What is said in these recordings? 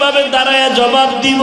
কিভাবে দাঁড়ায় জবাব দিব?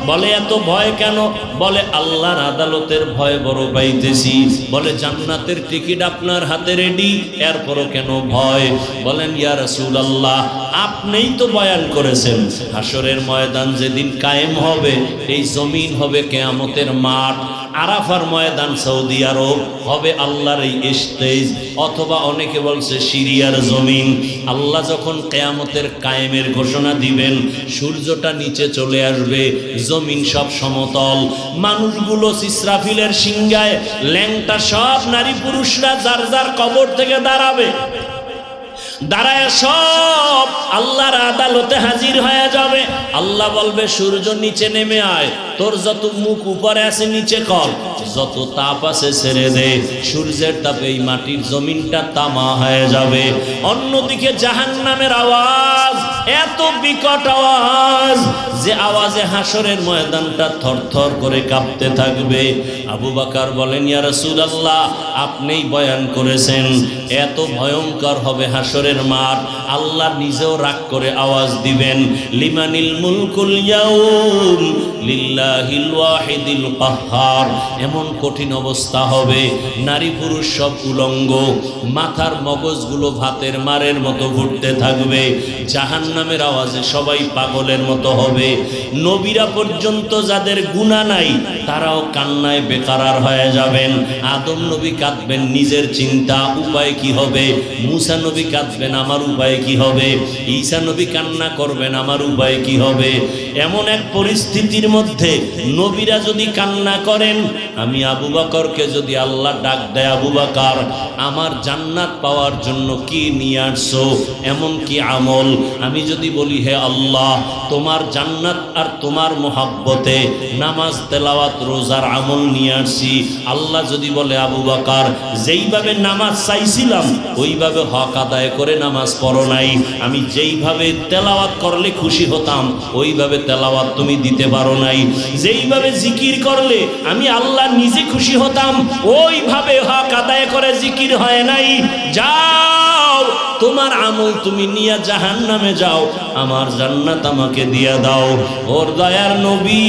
বলে এত ভয় কেন? বলে আল্লাহর আদালতের ভয় বড় পাইতেছি। বলে জান্নাতের টিকিট আপনার হাতে রেডি, এরপরও কেন ভয়? বলেন ইয়া রাসূলুল্লাহ, আপনিই তো বয়ান করেছেন হাসরের ময়দান যেদিন কায়েম হবে, এই জমিন হবে কিয়ামতের মাঠ, আরাফার ময়দান সৌদি আরব হবে আল্লাহর এই স্টেজ, অথবা অনেকে বলছে সিরিয়ার জমিন। আল্লাহ যখন কিয়ামতের কায়েমের ঘোষণা দিবেন, সূর্যটা নিচে চলে আসবে, জমিন সব সমতল, মানুষগুলো ইসরাফিলের সিংহায় ল্যাংটা সব নারী পুরুষরা যার যার কবর থেকে দাঁড়াবে, দাঁড়ায় সব আল্লাহর আদালতে হাজির হয়ে যাবে। আল্লাহ বলবে সূর্য নিচে নেমে আয়, তোর যত মুখ উপরে আছে নিচে কর, যত তাপ আছে ছেড়ে দে। সূর্যের তাপে এই মাটির জমিনটা তামা হয়ে যাবে। অন্যদিকে জাহান্নামের আওয়াজ এত বিকট আওয়াজ যে আওয়াজে হাসরের ময়দানটা থরথর করে কাঁপতে থাকবে। আবু বকর বলেন ইয়া রাসূলুল্লাহ, আপনিই বয়ান করেছেন এত ভয়ঙ্কর হবে হাসরের মাঠ। আল্লাহ নিজেও রাগ করে আওয়াজ দিবেন, লিমানিল মুলকুল ইয়াউম লিল্লাহিল ওয়াহিদিল কাহ্হার। এমন কঠিন অবস্থা হবে, নারী পুরুষ সব উলঙ্গ, মাথার মগজগুলো ভাতের মারের মতো ঘুরতে থাকবে। জাহান্নামের আওয়াজে সবাই পাগলের মতো হবে। নবীরা পর্যন্ত যাদের গুনাহ নাই তারাও কান্নায় বেকারার হয়ে যাবেন। আদম নবী কাঁদবেন নিজের চিন্তা, উপায় কি হবে। মুসা নবী কাঁদবেন আমার উপায় কি হবে। ঈসা নবী কান্না করবেন আমার উপায় কি হবে। এমন এক পরিস্থিতির মধ্যে নবীরা যদি কান্না করেন, আমি আবু বকরকে যদি আল্লাহ ডাক দেয়, আবু বকর আমার জান্নাত পাওয়ার জন্য কি নিয়ে আসছো, এমন কি আমল? আমি যদি বলি হে আল্লাহ তোমার জান্নাত আর তোমার মোহাব্বতে নামাজ তেলাওয়াত রোজার আমল নিয়ে আসছি, আল্লাহ যদি বলে আবু বকর যেইভাবে নামাজ চাইছিলাম ওইভাবে হক আদায় করে নামাজ পড়ো নাই, আমি যেইভাবে তেলাওয়াত করলে খুশি হতাম ওইভাবে তেলাওয়াত তুমি দিতে পারো নাই, যেইভাবে জিকির করলে আমি আল্লাহ নিজে খুশি হতাম ওইভাবে হক আদায় করে জিকির হয় নাই, যাও তোমার আমল তুমি নিয়ে জাহান্নামে যাও, আমার জান্নাত আমাকে দিয়া দাও। ওর দয়ার নবী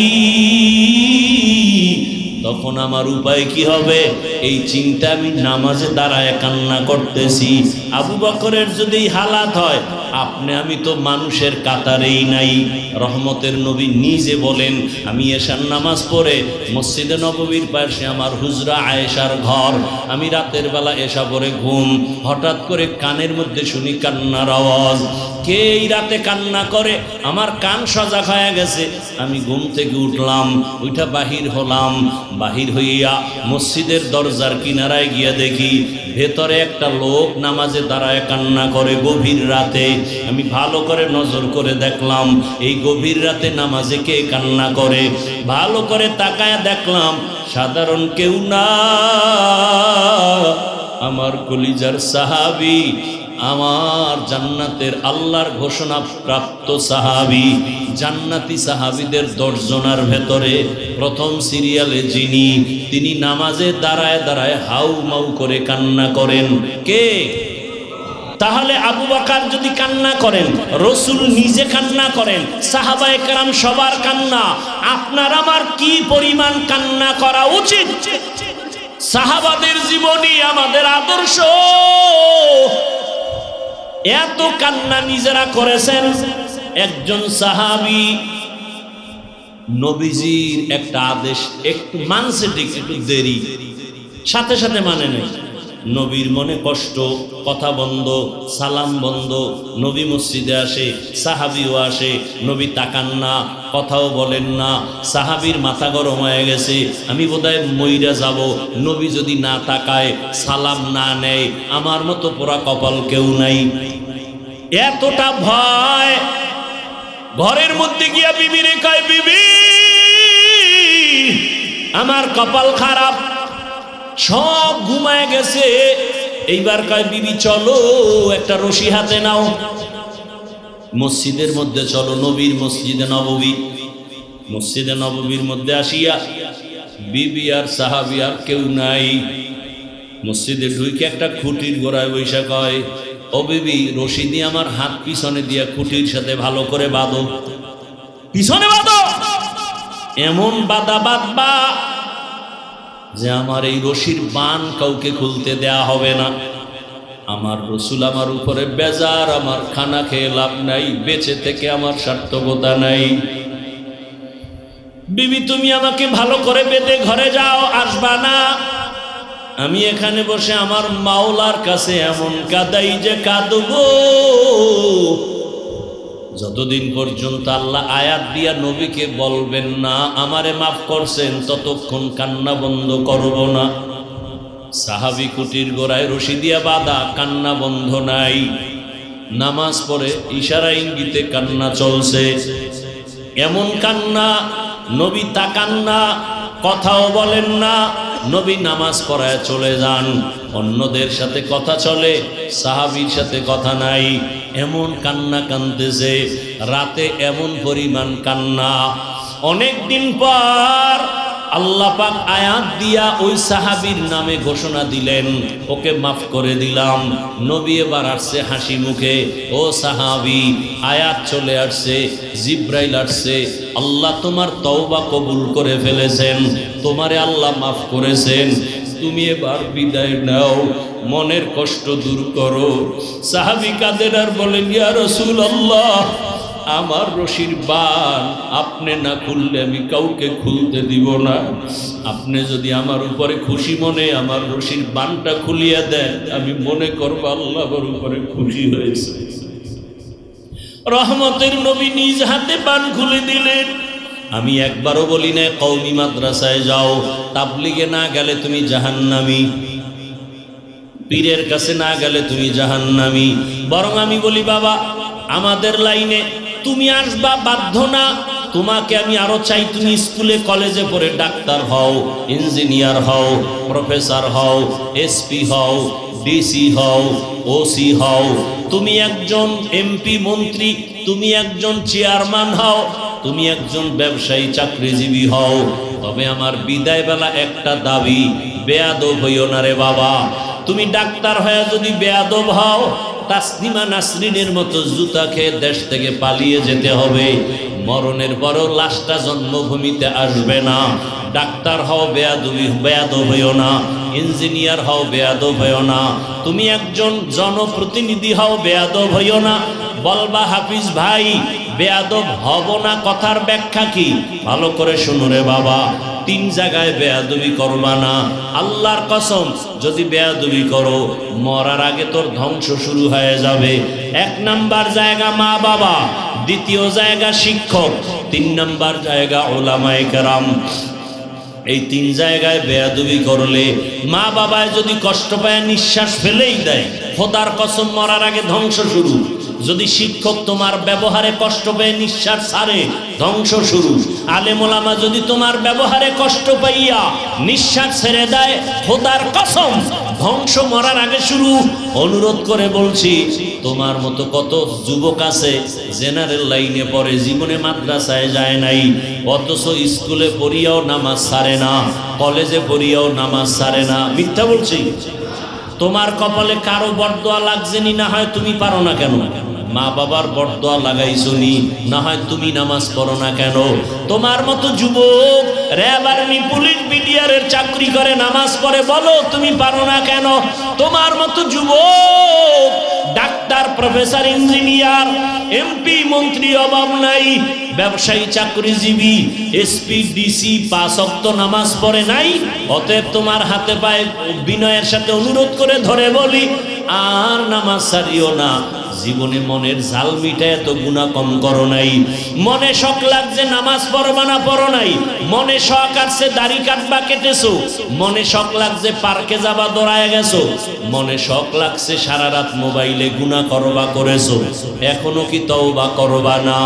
তখন আমার উপায় কি হবে এই চিন্তা আমি নামাজে দাঁড়ায় কান্না করতেছি। আবু বকরের যদি হালাত হয়, আপনি আমি তো মানুষের কাতারেই নাই। রহমতের নবী নিজে বলেন, আমি এশার নামাজ পড়ে মসজিদে নববীর পাশে আমার হুজরা আয়েশার ঘর, আমি রাতের বেলা এশা পড়ে ঘুম, হঠাৎ করে কানের মধ্যে শুনি কান্নার আওয়াজ। কে এই রাতে কান্না করে? আমার কান সজাগ হয়ে গেছে। আমি ঘুম থেকে উঠলাম, ওইটা বাহির হলাম, বাহির হইয়া মসজিদের দরজার কিনারায় গিয়া দেখি ভেতরে একটা লোক নামাজে দাঁড়ায় কান্না করে গভীর রাতে। আমি ভালো করে নজর করে দেখলাম এই গভীর রাতে নামাজে কে কান্না করে। ভালো করে তাকায় দেখলাম সাধারণ কেউ না, আমার কলিজার সাহাবী, আমার জান্নাতের আল্লাহর ঘোষণা প্রাপ্ত সাহাবী, জান্নাতি সাহাবীদের 10 জনের ভেতরে প্রথম সিরিয়ালে যিনি, তিনি নামাজে দাঁড়ায় দাঁড়ায় হাউ মাউ করে কান্না করেন। কে? তাহলে আবু বকর যদি কান্না করেন, রাসূল নিজে কান্না করেন, সাহাবায়ে কেরাম সবার কান্না, আপনার আমার কি পরিমাণ কান্না করা উচিত? সাহাবাদের জীবনী আমাদের আদর্শ। এত কান্না নিজেরা করেছেন। একজন সাহাবী নবীজির একটা আদেশ একটু মানছে, ঠিক একটু দেরি, সাথে সাথে মানে নাই। নবীর মনে কষ্ট, কথা বন্ধ, সালাম বন্ধ। নবী মসজিদে আসে, সাহাবীও আসে, নবী তাকান না, কথাও বলেন না। সাহাবীর মাথা গরম হয়ে গেছে, আমি বোধহয় মইরা যাব, নবী যদি না তাকায়, সালাম না নেয়, আমার মতো পোড়া কপাল কেউ নাই। এতটা ভয়, ঘরের মধ্যে গিয়া বিবিরে কয়, বিবি আমার কপাল খারাপ, সব ঘুমায় গেছে। এইবার কয়, বিবি চলো একটা রশি হাতে নাও, মসজিদের মধ্যে চলো, নবীর মসজিদে নববী। মসজিদে নববীর মধ্যে আসিয়া বিবি আর সাহাবী আর কেউ নাই। মসজিদে ঢুকে একটা খুঁটির গোড়ায় বৈশা কয়, ও বিবি রশি দিয়ে আমার হাত পিছনে দিয়া খুঁটির সাথে ভালো করে বাঁধো। পিছনে বাঁধো, এমন বাধা বাঁধবা যে আমার এই রশির বান কাউকে খুলতে দেয়া হবে না। আমার রসুল আমার উপরে বেজার, আমার খানা খেয়ে লাভ নাই, বেঁচে থেকে আমার সার্থকতা নাই। বিবি তুমি আমাকে ভালো করে বেঁধে ঘরে যাও, আসবা না। আমি এখানে বসে আমার মাওলার কাছে এমন কাঁদাই যে কাঁদবো, যতদিন পর্যন্ত আল্লাহ আয়াত দিয়া নবীকে বলবেন না আমারে মাফ করছেন, ততক্ষণ কান্না বন্ধ করব না। সাহাবী কুটির গোড়ায় রশি দিয়া বাঁধা, কান্না বন্ধ নাই। নামাজ পড়ে ইশারা ইঙ্গিতে কান্না চলছে, এমন কান্না নবী তাকান না, কথাও বলেন না। নবী নামাজ পড়ায় চলে যান, অন্যদের সাথে কথা চলে, সাহাবীর সাথে কথা নাই। এমন কান্না কাঁদতেছে, রাতে এমন পরিমাণ কান্না। অনেক দিন পর আল্লাহ পাক আয়াত দিয়া ওই সাহাবীর নামে ঘোষণা দিলেন, ওকে মাফ করে দিলাম। নবী এবার আসছে হাসি মুখে, ও সাহাবী আয়াত চলে আসছে, জিব্রাইল আসছে, আল্লাহ তোমার তওবা কবুল করে ফেলেছেন, তোমারে আল্লাহ মাফ করেছেন, তুমি এবার বিদায় নাও, মনের কষ্ট দূর করো। সাহাবী কাঁদেন আর বলেন, ইয়া রাসূলুল্লাহ আমার রশির বান আপনি না খুললে আমি কাউকে খুলতে দিব না। আপনি যদি আমার উপরে খুশি মনে আমার রশির বানটা খুলিয়া দেন, আমি মনে করব আল্লাহ আমার উপরে খুশি হয়েছে। রহমতের নবী নিজ হাতে বান খুলে দিলেন। আমি একবারও বলি না কওমি মাদ্রাসায় যাও, তাবলিগে না গেলে তুমি জাহান্নামী, পীরের কাছে না গেলে তুমি জাহান্নামী। বরং আমি বলি বাবা আমাদের লাইনে তুমি আসবা বাধ্য না, তোমাকে আমি আরো চাই তুমি স্কুলে কলেজে পড়ে ডাক্তার হও, ইঞ্জিনিয়ার হও, প্রফেসর হও, এসপি হও, ডিসি হও, ওসি হও, তুমি একজন এমপি মন্ত্রী, তুমি একজন চেয়ারম্যান হও, তুমি একজন ব্যবসায়ী চাকরিজীবী হও। তবে আমার বিদায় বেলা একটা দাবি, বেয়াদব হইও না রে বাবা। তুমি ডাক্তার হয়ে যদি বেয়াদব হও, তাসলিমা নাসরিনের মতো জুতা খেয়ে দেশ থেকে পালিয়ে যেতে হবে। মরণের পরও লাশটা জন্মভূমিতে আসবে না। ডাক্তার হও বেয়াদব হইও না, ইঞ্জিনিয়ার হও বেয়াদব হইও না, তুমি একজন জনপ্রতিনিধি হও বেয়াদব হইও না। বলবা হাফিজ ভাই বেয়াদব হব না, কথার ব্যাখ্যা কি? ভালো করে শুনো রে বাবা, 3 জায়গায় বেয়াদবি করবা না। আল্লাহর কসম যদি বেয়াদবি করো মরার আগে তোর ধ্বংস শুরু হয়ে যাবে। 1 নাম্বার জায়গা মা বাবা, 2য় জায়গা শিক্ষক, 3 নাম্বার জায়গা উলামায়ে কেরাম। এই 3 জায়গায় বেয়াদবি করলে মা বাবায় যদি কষ্ট পায় নিঃশ্বাস ফেলেই দেয়, খোদার কসম মরার আগে ধ্বংস শুরু। যদি শিক্ষক তোমার ব্যবহারে কষ্ট পেয়ে নিঃশ্বাস ছাড়ে, ধ্বংস শুরু। আলেম ওলামা যদি তোমার ব্যবহারে কষ্ট পাইয়া নিঃশ্বাস ছেড়ে দেয়, খোদার কসম ধ্বংস মরার আগে শুরু। অনুরোধ করে বলছি, তোমার মতো কত যুবক আছে জেনারেল লাইনে পড়ে, জীবনে মাদ্রাসায় যায় নাই, অথচ স্কুলে পড়িয়াও নামাজ ছাড়ে না, কলেজে পড়িয়াও নামাজ ছাড়ে না। মিথ্যা বলছি? তোমার কপালে কারো বরদোয়া লাগছেনি, না হয় তুমি পারো না কেন? মা বাবার বরদোয়া লাগাইছনি, না হয় তুমি নামাজ পড়ো না কেন? তোমার মতো যুবক র্যাব আর্মি পুলিশ বিডিআরের চাকরি করে নামাজ পড়ে, বলো তুমি পারো না কেন? তোমার মতো যুবক ডাক্তার, প্রফেসর, ইঞ্জিনিয়ার, এমপি, মন্ত্রী অভাব নাই, ব্যবসায়ী, চাকরিজীবী, এসপি, ডিসি 5 ওয়াক্ত নামাজ পড়ে নাই। অতএব তোমার হাতে পায়ে বিনয়ের সাথে অনুরোধ করে ধরে বলি, আর নামাজ ছাড়িও না। জীবনে মনের জাল মিটায় এত গুনাহ কম করো নাই। মনে শখ লাগছে নামাজ পড়বা না, পড়ো নাই। মনে শখ আসছে দাড়ি কাটবা, কেটেছো। মনে শখ লাগছে পার্কে যাবা, দৌড়ায় গেছো। মনে শখ লাগছে সারা রাত মোবাইলে গুনাহ করবা, করেছো। এখনো কি তওবা করবা না?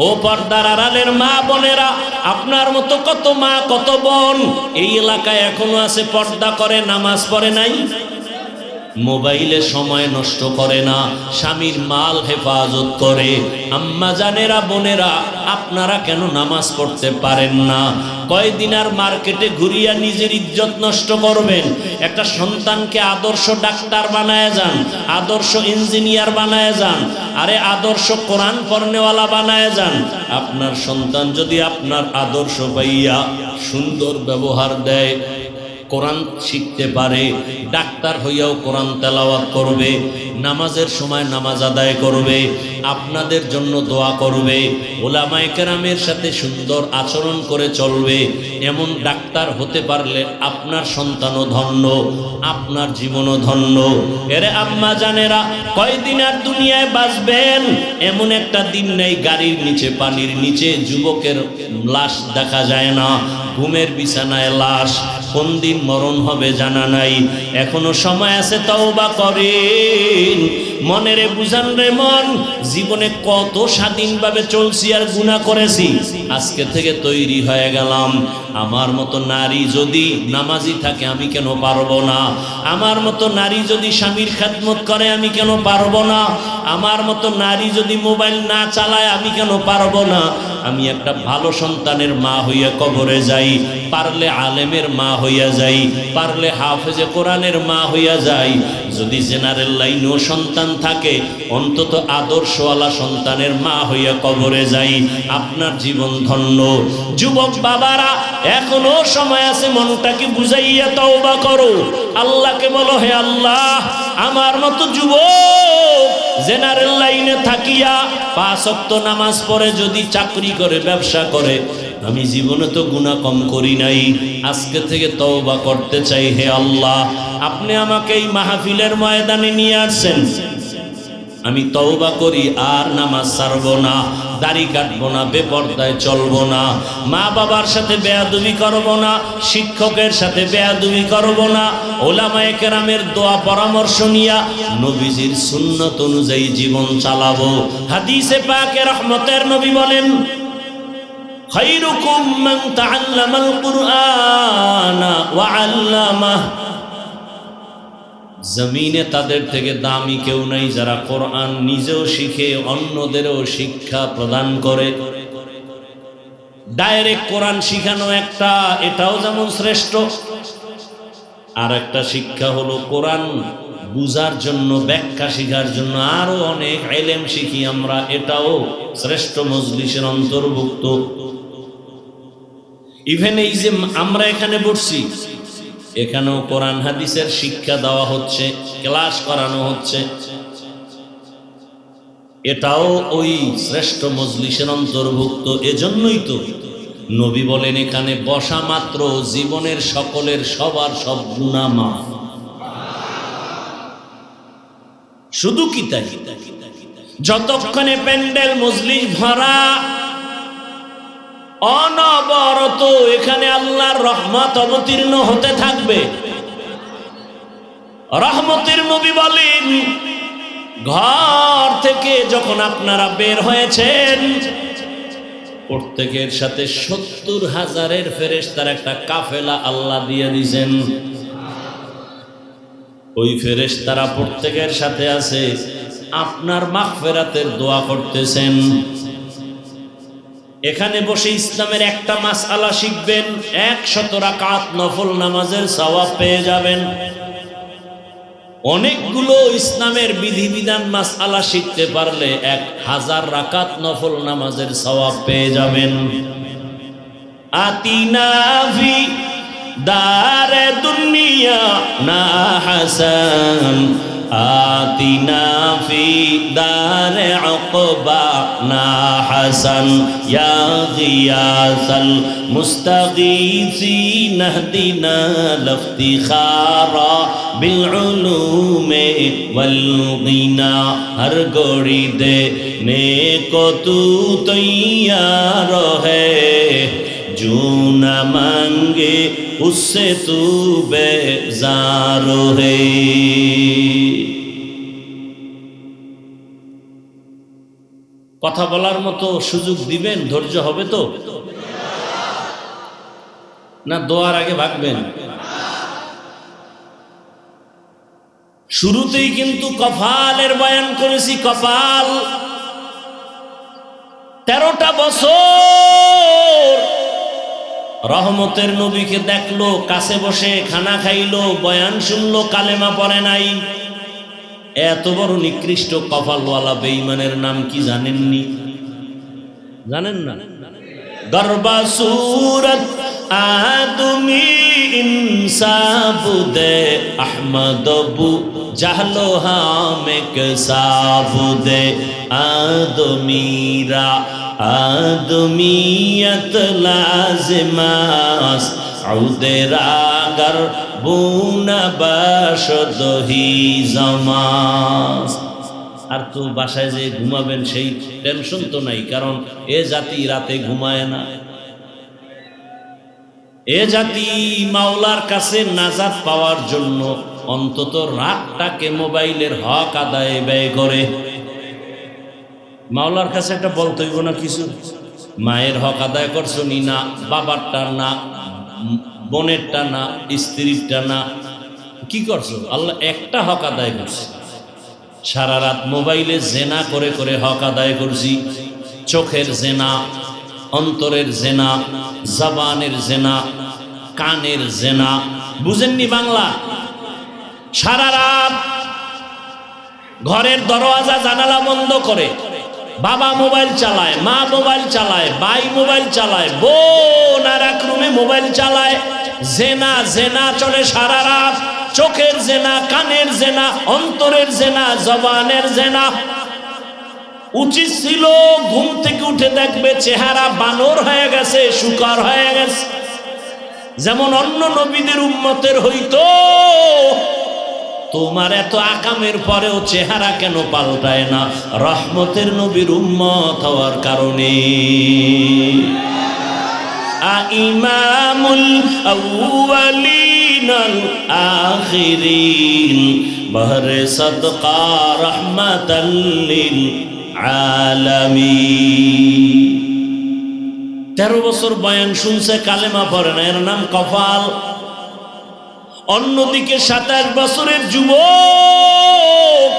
ও পর্দার আড়ালের মা বোনেরা, আপনার মতো কত মা কত বোন এই এলাকায় এখনো আছে, পর্দা করে নামাজ পড়ে নাই। মোবাইলে সময় নষ্ট করে না, স্বামীর মাল হেফাজত করে। আম্মা জানেরা, বোনেরা, আপনারা কেন নামাজ পড়তে পারেন না? কয়দিন আর মার্কেটে ঘুরিয়া নিজের ইজ্জত নষ্ট করবেন? একটা সন্তানকে আদর্শ ডাক্তার বানায় যান, আদর্শ ইঞ্জিনিয়ার বানায় যান, আরে আদর্শ কোরআন পড়নেওয়ালা বানায় যান। আপনার সন্তান যদি আপনার আদর্শ পাইয়া সুন্দর ব্যবহার দেয়, কোরআন শিখতে পারে, ডাক্তার হইয়াও কোরআন তেলাওয়াত করবে, নামাজের সময় নামাজ আদায় করবে, আপনাদের জন্য দোয়া করবে, ওলামায়ে কেরামের সাথে সুন্দর আচরণ করে চলবে, এমন ডাক্তার হতে পারলে আপনার সন্তানও ধন্য, আপনার জীবনও ধন্য। এরে আম্মা জানেরা, কয়দিন আর দুনিয়ায় বাঁচবেন? এমন একটা দিন নেই গাড়ির নিচে, পানির নিচে যুবকের লাশ দেখা যায় না, ঘুমের বিছানায় লাশ। কোন দিন মরণ হবে জানা নাই, এখনো সময় আছে, তওবা করেন। মনেরে বুঝান রে মন, জীবনে কত স্বাধীনভাবে চলছি আর গুনাহ করেছি। আজকে থেকে তৈরি হয়ে গেলাম, আমার মতো নারী যদি নামাজি থাকে আমি কেন পারবো না? আমার মতো নারী যদি স্বামীর খেদমত করে আমি কেন পারবো না? আমার মতো নারী যদি মোবাইল না চালায় আমি কেন পারবো না? আমি একটা ভালো সন্তানের মা হইয়া কবরে যাই, পারলে আলেমের মা হইয়া যাই, পারলে হাফেজে কোরআনের মা হইয়া যাই। যদি জেনারেল লাইনেও সন্তান থাকে, অন্তত আদর্শওয়ালা সন্তানের মা হইয়া কবরে যাই, আপনার জীবন ধন্য। যুবক বাবারা, এখনো সময় আছে, মনটাকে বুঝাইয়া তওবা করো। আল্লাহকে বলো, হে আল্লাহ, আমার মতো যুবক জেনারেল লাইনে থাকিয়া 5 ওয়াক্ত নামাজ পড়ে যদি চাকরি করে, ব্যবসা করে, আমি জীবনে তো গুনাহ কম করি নাই, আজকে থেকে তওবা করতে চাই। হে আল্লাহ, আপনি আমাকে এই মাহফিলের ময়দানে নিয়ে আসছেন, আমি তওবা করি, আর নামাজ ছাড়বো না, দাড়ি কাটবো না, বেপরদায় চলবো না, মা বাবার সাথে বেয়াদবি করবো না, শিক্ষকের সাথে বেয়াদবি করবো না, ওলামায়ে কেরামের দোয়া পরামর্শ নিয়া নবীজির সুন্নত অনুযায়ী জীবন চালাবো। হাদিসে পাকে রহমতের নবী বলেন, খায়রুকুম মান তাআল্লামাল কুরআনা ওয়া আল্লামাহ। জমিনে তাদের থেকে দামি কেউ নাই যারা কোরআন নিজেও শিখে অন্যদেরও শিক্ষা প্রদান করে। ডাইরেক্ট কোরআন শিখানো একটা, এটাও যেমন শ্রেষ্ঠ, আর একটা শিক্ষা হলো কোরআন বুঝার জন্য, ব্যাখ্যা শিখার জন্য আরো অনেক ইলম শিখি আমরা, এটাও শ্রেষ্ঠ মজলিসের অন্তর্ভুক্ত। ইভেন এই যে আমরা এখানে বসছি, এখানেও কোরআন হাদিসের শিক্ষা দেওয়া হচ্ছে, ক্লাস করানো হচ্ছে, এটাও ওই শ্রেষ্ঠ মজলিসের অন্তর্ভুক্ত। এজন্যই তো নবী বলেন, এখানে বসা মাত্র জীবনের সকলের সবার সব গুনাহ মাফ। শুধু কি তাই, যতক্ষণে প্যান্ডেল মজলিস ভরা, অনবরত এখানে আল্লাহর রহমত অবতীর্ণ হতে থাকবে। রহমতের নবী বলেন, ঘর থেকে যখন আপনারা বের হয়েছেন, প্রত্যেকের সাথে 70,000 ফেরেশতার একটা কাফেলা আল্লাহ দিয়ে দিয়েছেন। ওই ফেরেশতারা প্রত্যেকের সাথে আছে, আপনার মাগফিরাতের দোয়া করতেছেন। এখানে বসে ইসলামের একটা মাসআলা শিখবেন, 100 রাকাত নফল নামাজের সওয়াব পেয়ে যাবেন। অনেকগুলো ইসলামের বিধিবিধান মাসআলা শিখতে পারলে 1000 রাকাত নফল নামাজের সওয়াব পেয়ে যাবেন। আতিনা ফি দারে দুনিয়া না হাসান, আতিনা ফি দারে উকবা না হাসান, ইয়া গিয়াসাল মুস্তাগীসিন ইহদিনা লিফতিখারা বিল উলুমে ওয়াল গিনা। হর গড়ি দে নেকো তু তৈয়ার হ্যায়, जो न मांगे उससे तू बेजार है। কথা বলার মতো সুযোগ দিবেন, ধৈর্য হবে তো না? দোয়ার আগে ভাগবেন। শুরুতেই কিন্তু কপালের বয়ান করেছি। কপাল 13টা বছর রহমতের নবীকে দেখলো, কাছে বসে খানা খাইলো, বয়ান শুনলো, কালেমা পড়ে নাই। এত বড় নিকৃষ্ট কপালওয়ালা বেঈমানের নাম কি জানেননি? জানেন না? গর্বা সুরত আদমি ইনসাবুদে আহমদবু জাহলো হামেক সাবুদে আদমিরা আদমিয়ত লাজিমাস আউদেরাগর বুনা বাসদহি জামাস। আর তো বাসায় যে ঘুমাবেন সেই টেনশন তো নাই, কারণ এ জাতি রাতে ঘুমায় না। এ জাতি মাওলার কাছে নাজাত পাওয়ার জন্য অন্তত রাতটাকে মোবাইলের হক আদায়ে ব্যয় করে। মাওলার কাছে একটা বলতে হইব না কিছু, মায়ের হক আদায় করছো নি? না। বাবারটা না, বোনেরটা না, স্ত্রীরটা না, কি করছো? আল্লাহ একটা হক আদায় করছে। সারা রাত মোবাইলে জেনা করে করে হক আদায় করছি। চোখের জেনা, অন্তরের জেনা, জবানের জেনা, কানের জেনা। বুঝেননি বাংলা? সারা রাত ঘরের দরওয়াজা জানালা বন্ধ করে বাবা মোবাইল চালায়, মা মোবাইল চালায়, ভাই মোবাইল চালায়, বোন আর এক রুমে মোবাইল চালায়। জেনা জেনা চলে সারা রাত। চোখের জেনা, কানের জেনা, অন্তরের জেনা, জবানের জেনা। উচিত ছিল ঘুম থেকে উঠে দেখবে চেহারা বানর হয়ে গেছে, শুকর হয়ে গেছে, যেমন অন্য নবীদের উম্মতের হইতো। তোমার এত আকামের পরেও চেহারা কেন পাল্টায় না? রহমতের নবীর উম্মত হওয়ার কারণে। ইমামুল আউয়ালিন আল আখিরিন বহরে সদকা রহমাতাল লিল আলামিন। 13 বছর বয়ান শুনছে, কালেমা পড়ে না, এর নাম কপাল। অন্যদিকে 27 বছরের যুবক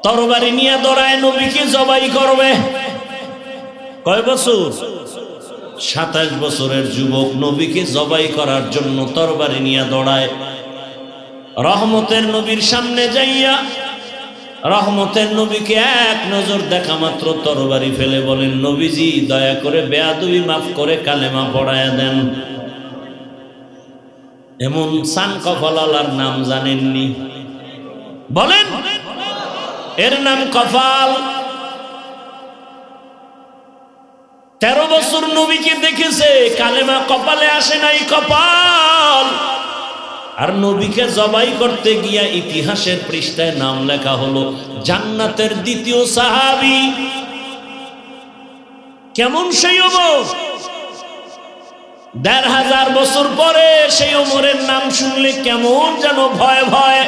তরবারি নিয়ে দৌড়ায় নবীকে জবাই করবে। কয় বছর? 27 বছরের যুবক নবীকে জবাই করার জন্য তরবারি নিয়ে দৌড়ায়। রহমতের নবীর সামনে যাইয়া রহমতের নবীকে এক নজর দেখা মাত্র তরবারি ফেলে বলেন, নবীজি দয়া করে বেয়াদবি মাফ করে কালেমা পড়ায়া দেন। এমন সান কপালার নাম জানেননি? বলেন, এর নাম কপাল। 13 বছর নবীকে দেখেছে, কালেমা কপালে আসে নাই, কপাল। আর নবীকে জবাই করতে গিয়া ইতিহাসের পৃষ্ঠায় নাম লেখা হলো জান্নাতের দ্বিতীয় সাহাবী। কেমন সেই ওমর? 1500 বছর পরে সেই ওমরের নাম শুনলে কেমন যেন ভয় ভয়।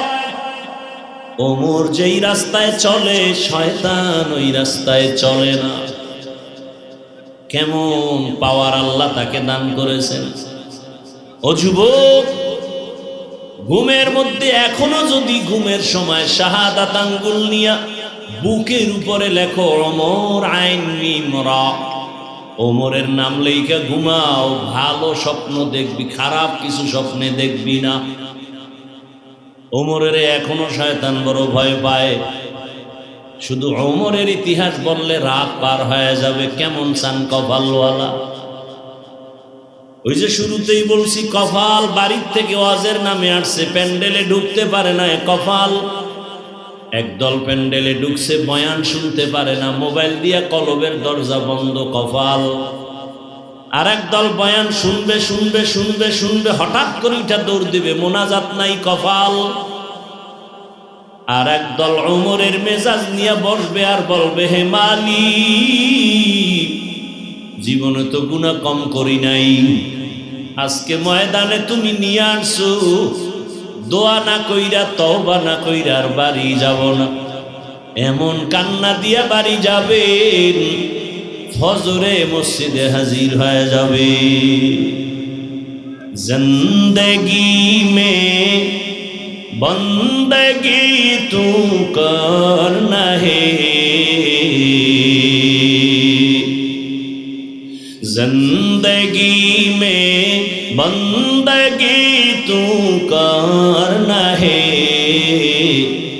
ওমর যেই রাস্তায় চলে শয়তান ওই রাস্তায় চলে না। কেমন পাওয়ার আল্লাহ তাকে দান করেছেন। ও যুবক, ঘুমের মধ্যে এখনো যদি ঘুমের সময় শাহাদাত আঙ্গুল নিয়া বুকের উপরে লেখো ওমর আইন মিমরা, ওমরের নাম লেখা ঘুমাও, ভালো স্বপ্ন দেখবি, খারাপ কিছু স্বপ্নে দেখবি না। ওমরের এখনো শয়তান বড় ভয় পায়। শুধু ওমরের ইতিহাস বললে রাত পার হয়ে যাবে। কেমন চান কপালওয়ালা? ওই যে শুরুতেই বলছি, কপাল বাড়ির থেকে ওয়াজের নামে আসছে, প্যান্ডেলে ঢুকতে পারে না, কপাল। একদল প্যান্ডেলে ঢুকছে, বয়ান শুনতে পারে না, মোবাইল দিয়া কলবের দরজা বন্ধ, কপাল। আর একদল বয়ান শুনবে শুনবে শুনবে শুনবে, হঠাৎ করে উঠা দৌড় দিবে, মোনাজাত নাই, কপাল। আর একদল ওমরের মেজাজ নিয়ে বসবে আর বলবে, হে মালিক, জীবনে তো গুনাহ কম করি নাই, আজকে ময়দানে তুমি নিয়ে আসছো, দোয়া না কইরা তওবা না কইরা আর বাড়ি যাব না। এমন কান্না দিয়া বাড়ি যাবেন, ফজরে মসজিদে হাজির হয়ে যাবে। জিন্দেগি মে बंदगी तू करना है, जिंदगी में बंदगी तू करना है,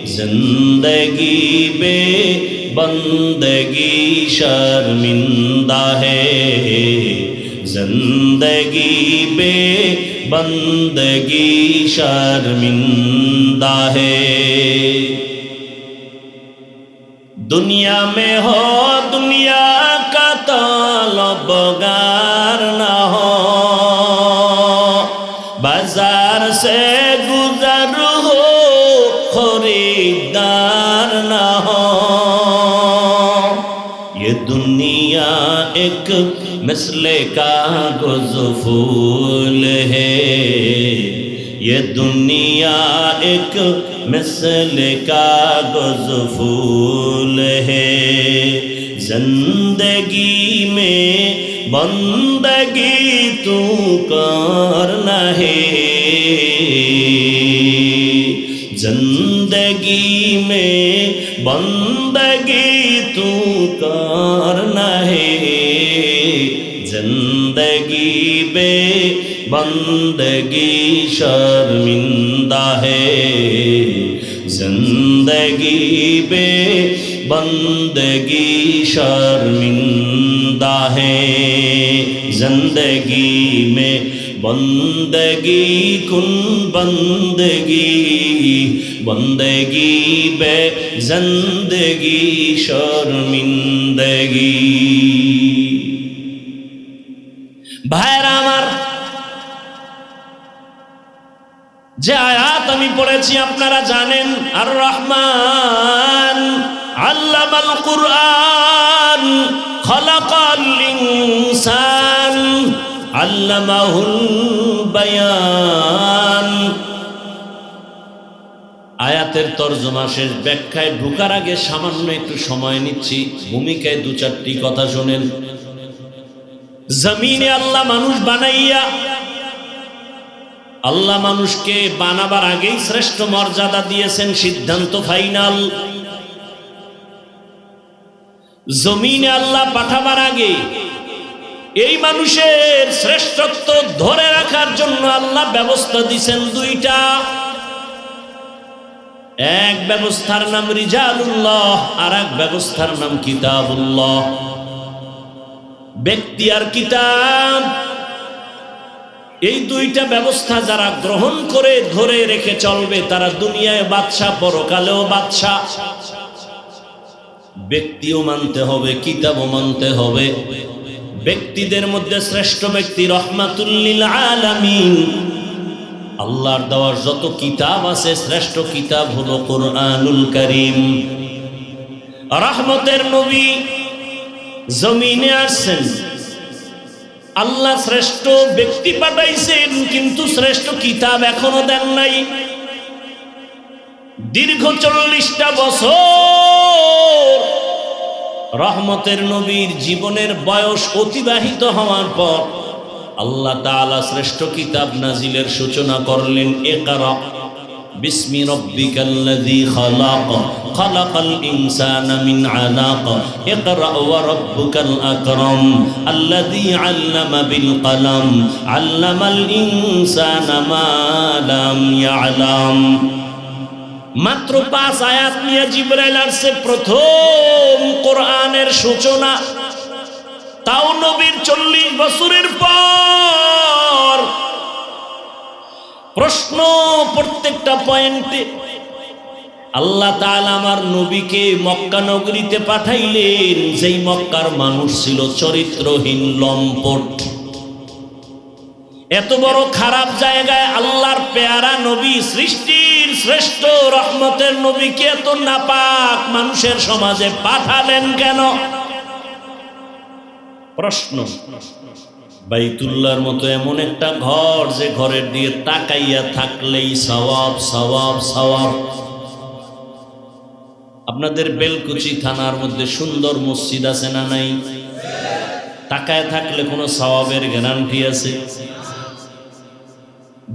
जिंदगी बे बंदगी शर्मिंदा है, जिंदगी बे बंदगी शर्मिंदा है। दुनिया में हो दुनिया का तलबगार न हो, बाजार से गुजर हो खरीदार न हो। ये दुनिया एक मिसले कागज़ फूल है, ये दुनिया एक मिसले कागज़ फूल है, जिंदगी में बंदगी तू करना है, जिंदगी में बंदगी तू करना है, जिंदगी बे बंदगी शर्मिंदा है, जिंदगी बे बंदगी शर्मिंदा है। जिंदगी में बंदगी कुन बंदगी, बंदगी बे जिंदगी शर्मिंदगी। भाइरा আমার, যে আয়াত আমি পড়েছি আপনারা জানেন, আর রহমান আল্লামাল কুরআন খালাকাল ইনসান আল্লামাহুল বায়ান। আয়াতের তরজমা শেষ, ব্যাখ্যায় ঢোকার আগে সামান্য একটু সময় নিচ্ছি, ভূমিকায় দু চারটি কথা শোনেন। জমিনে আল্লাহ মানুষ বানাইয়া, আল্লাহ মানুষকে বানাবার আগেই শ্রেষ্ঠ মর্যাদা দিয়েছেন, সিদ্ধান্ত ফাইনাল। জমিনে আল্লাহ পাঠাবার আগে এই মানুষের শ্রেষ্ঠত্ব ধরে রাখার জন্য আল্লাহ ব্যবস্থা দিয়েছেন দুইটা। এক ব্যবস্থার নাম রিজালুল্লাহ, আর এক ব্যবস্থার নাম কিতাবুল্লাহ। ব্যক্তি আর কিতাব, এই দুইটা ব্যবস্থা যারা গ্রহণ করে ধরে রেখে চলবে তারা দুনিয়ায় বাদশা, পরকালেও বাদশা। ব্যক্তিও মানতে হবে, কিতাবও মানতে হবে। ব্যক্তিদের মধ্যে শ্রেষ্ঠ ব্যক্তি রহমাতুল লিল আলামিন। আল্লাহর দেওয়ার যত কিতাব আছে শ্রেষ্ঠ কিতাব হলো কুরআনুল কারীম। রহমতের নবী জমিনে আসছেন, আল্লাহ শ্রেষ্ঠ ব্যক্তি পাঠাইছেন, কিন্তু শ্রেষ্ঠ কিতাব এখনো দেন নাই। দীর্ঘ 40টা বছর রহমতের নবীর জীবনের বয়স অতিবাহিত হওয়ার পর আল্লাহ তাআলা শ্রেষ্ঠ কিতাব নাজিলের সূচনা করলেন। ইকরা বিসমি রাব্বিকাল্লাযী খালাক, খালাকাল ইনসানা মিন আলাক, ইকরা ওয়া রাব্বুকাল আকরাম, আল্লাযী আল্লামা বিল কলম, আল্লামাল ইনসানা মা লাম ইয়ালাম। মাত্র 5 আয়াত নিয়ে জিবরাইল আসছে, প্রথম কোরআনের সূচনা। তাও নবীর 40 বছরের পর প্রশ্ন প্রত্যেকটা পয়েন্টে। আল্লাহ তাআলা আমার নবীকে মক্কা নগরীতে পাঠাইলেন, যেই মক্কার মানুষ ছিল চরিত্রহীন, লম্পট। এত বড় খারাপ জায়গায় আল্লাহর পেয়ারা নবী, সৃষ্টির শ্রেষ্ঠ রহমতের নবীকে এত নাপাক মানুষের সমাজে পাঠালেন কেন? প্রশ্ন। বাইতুল্লাহর মতো এমন একটা ঘর, যে ঘরের দিয়ে তাকাইয়া থাকলেই সওয়াব সওয়াব সওয়াব। আপনাদের বেলকুচি থানার মধ্যে সুন্দর মসজিদ আছে না নাই? তাকায় থাকলে কোনো সওয়াবের গ্যারান্টি আছে?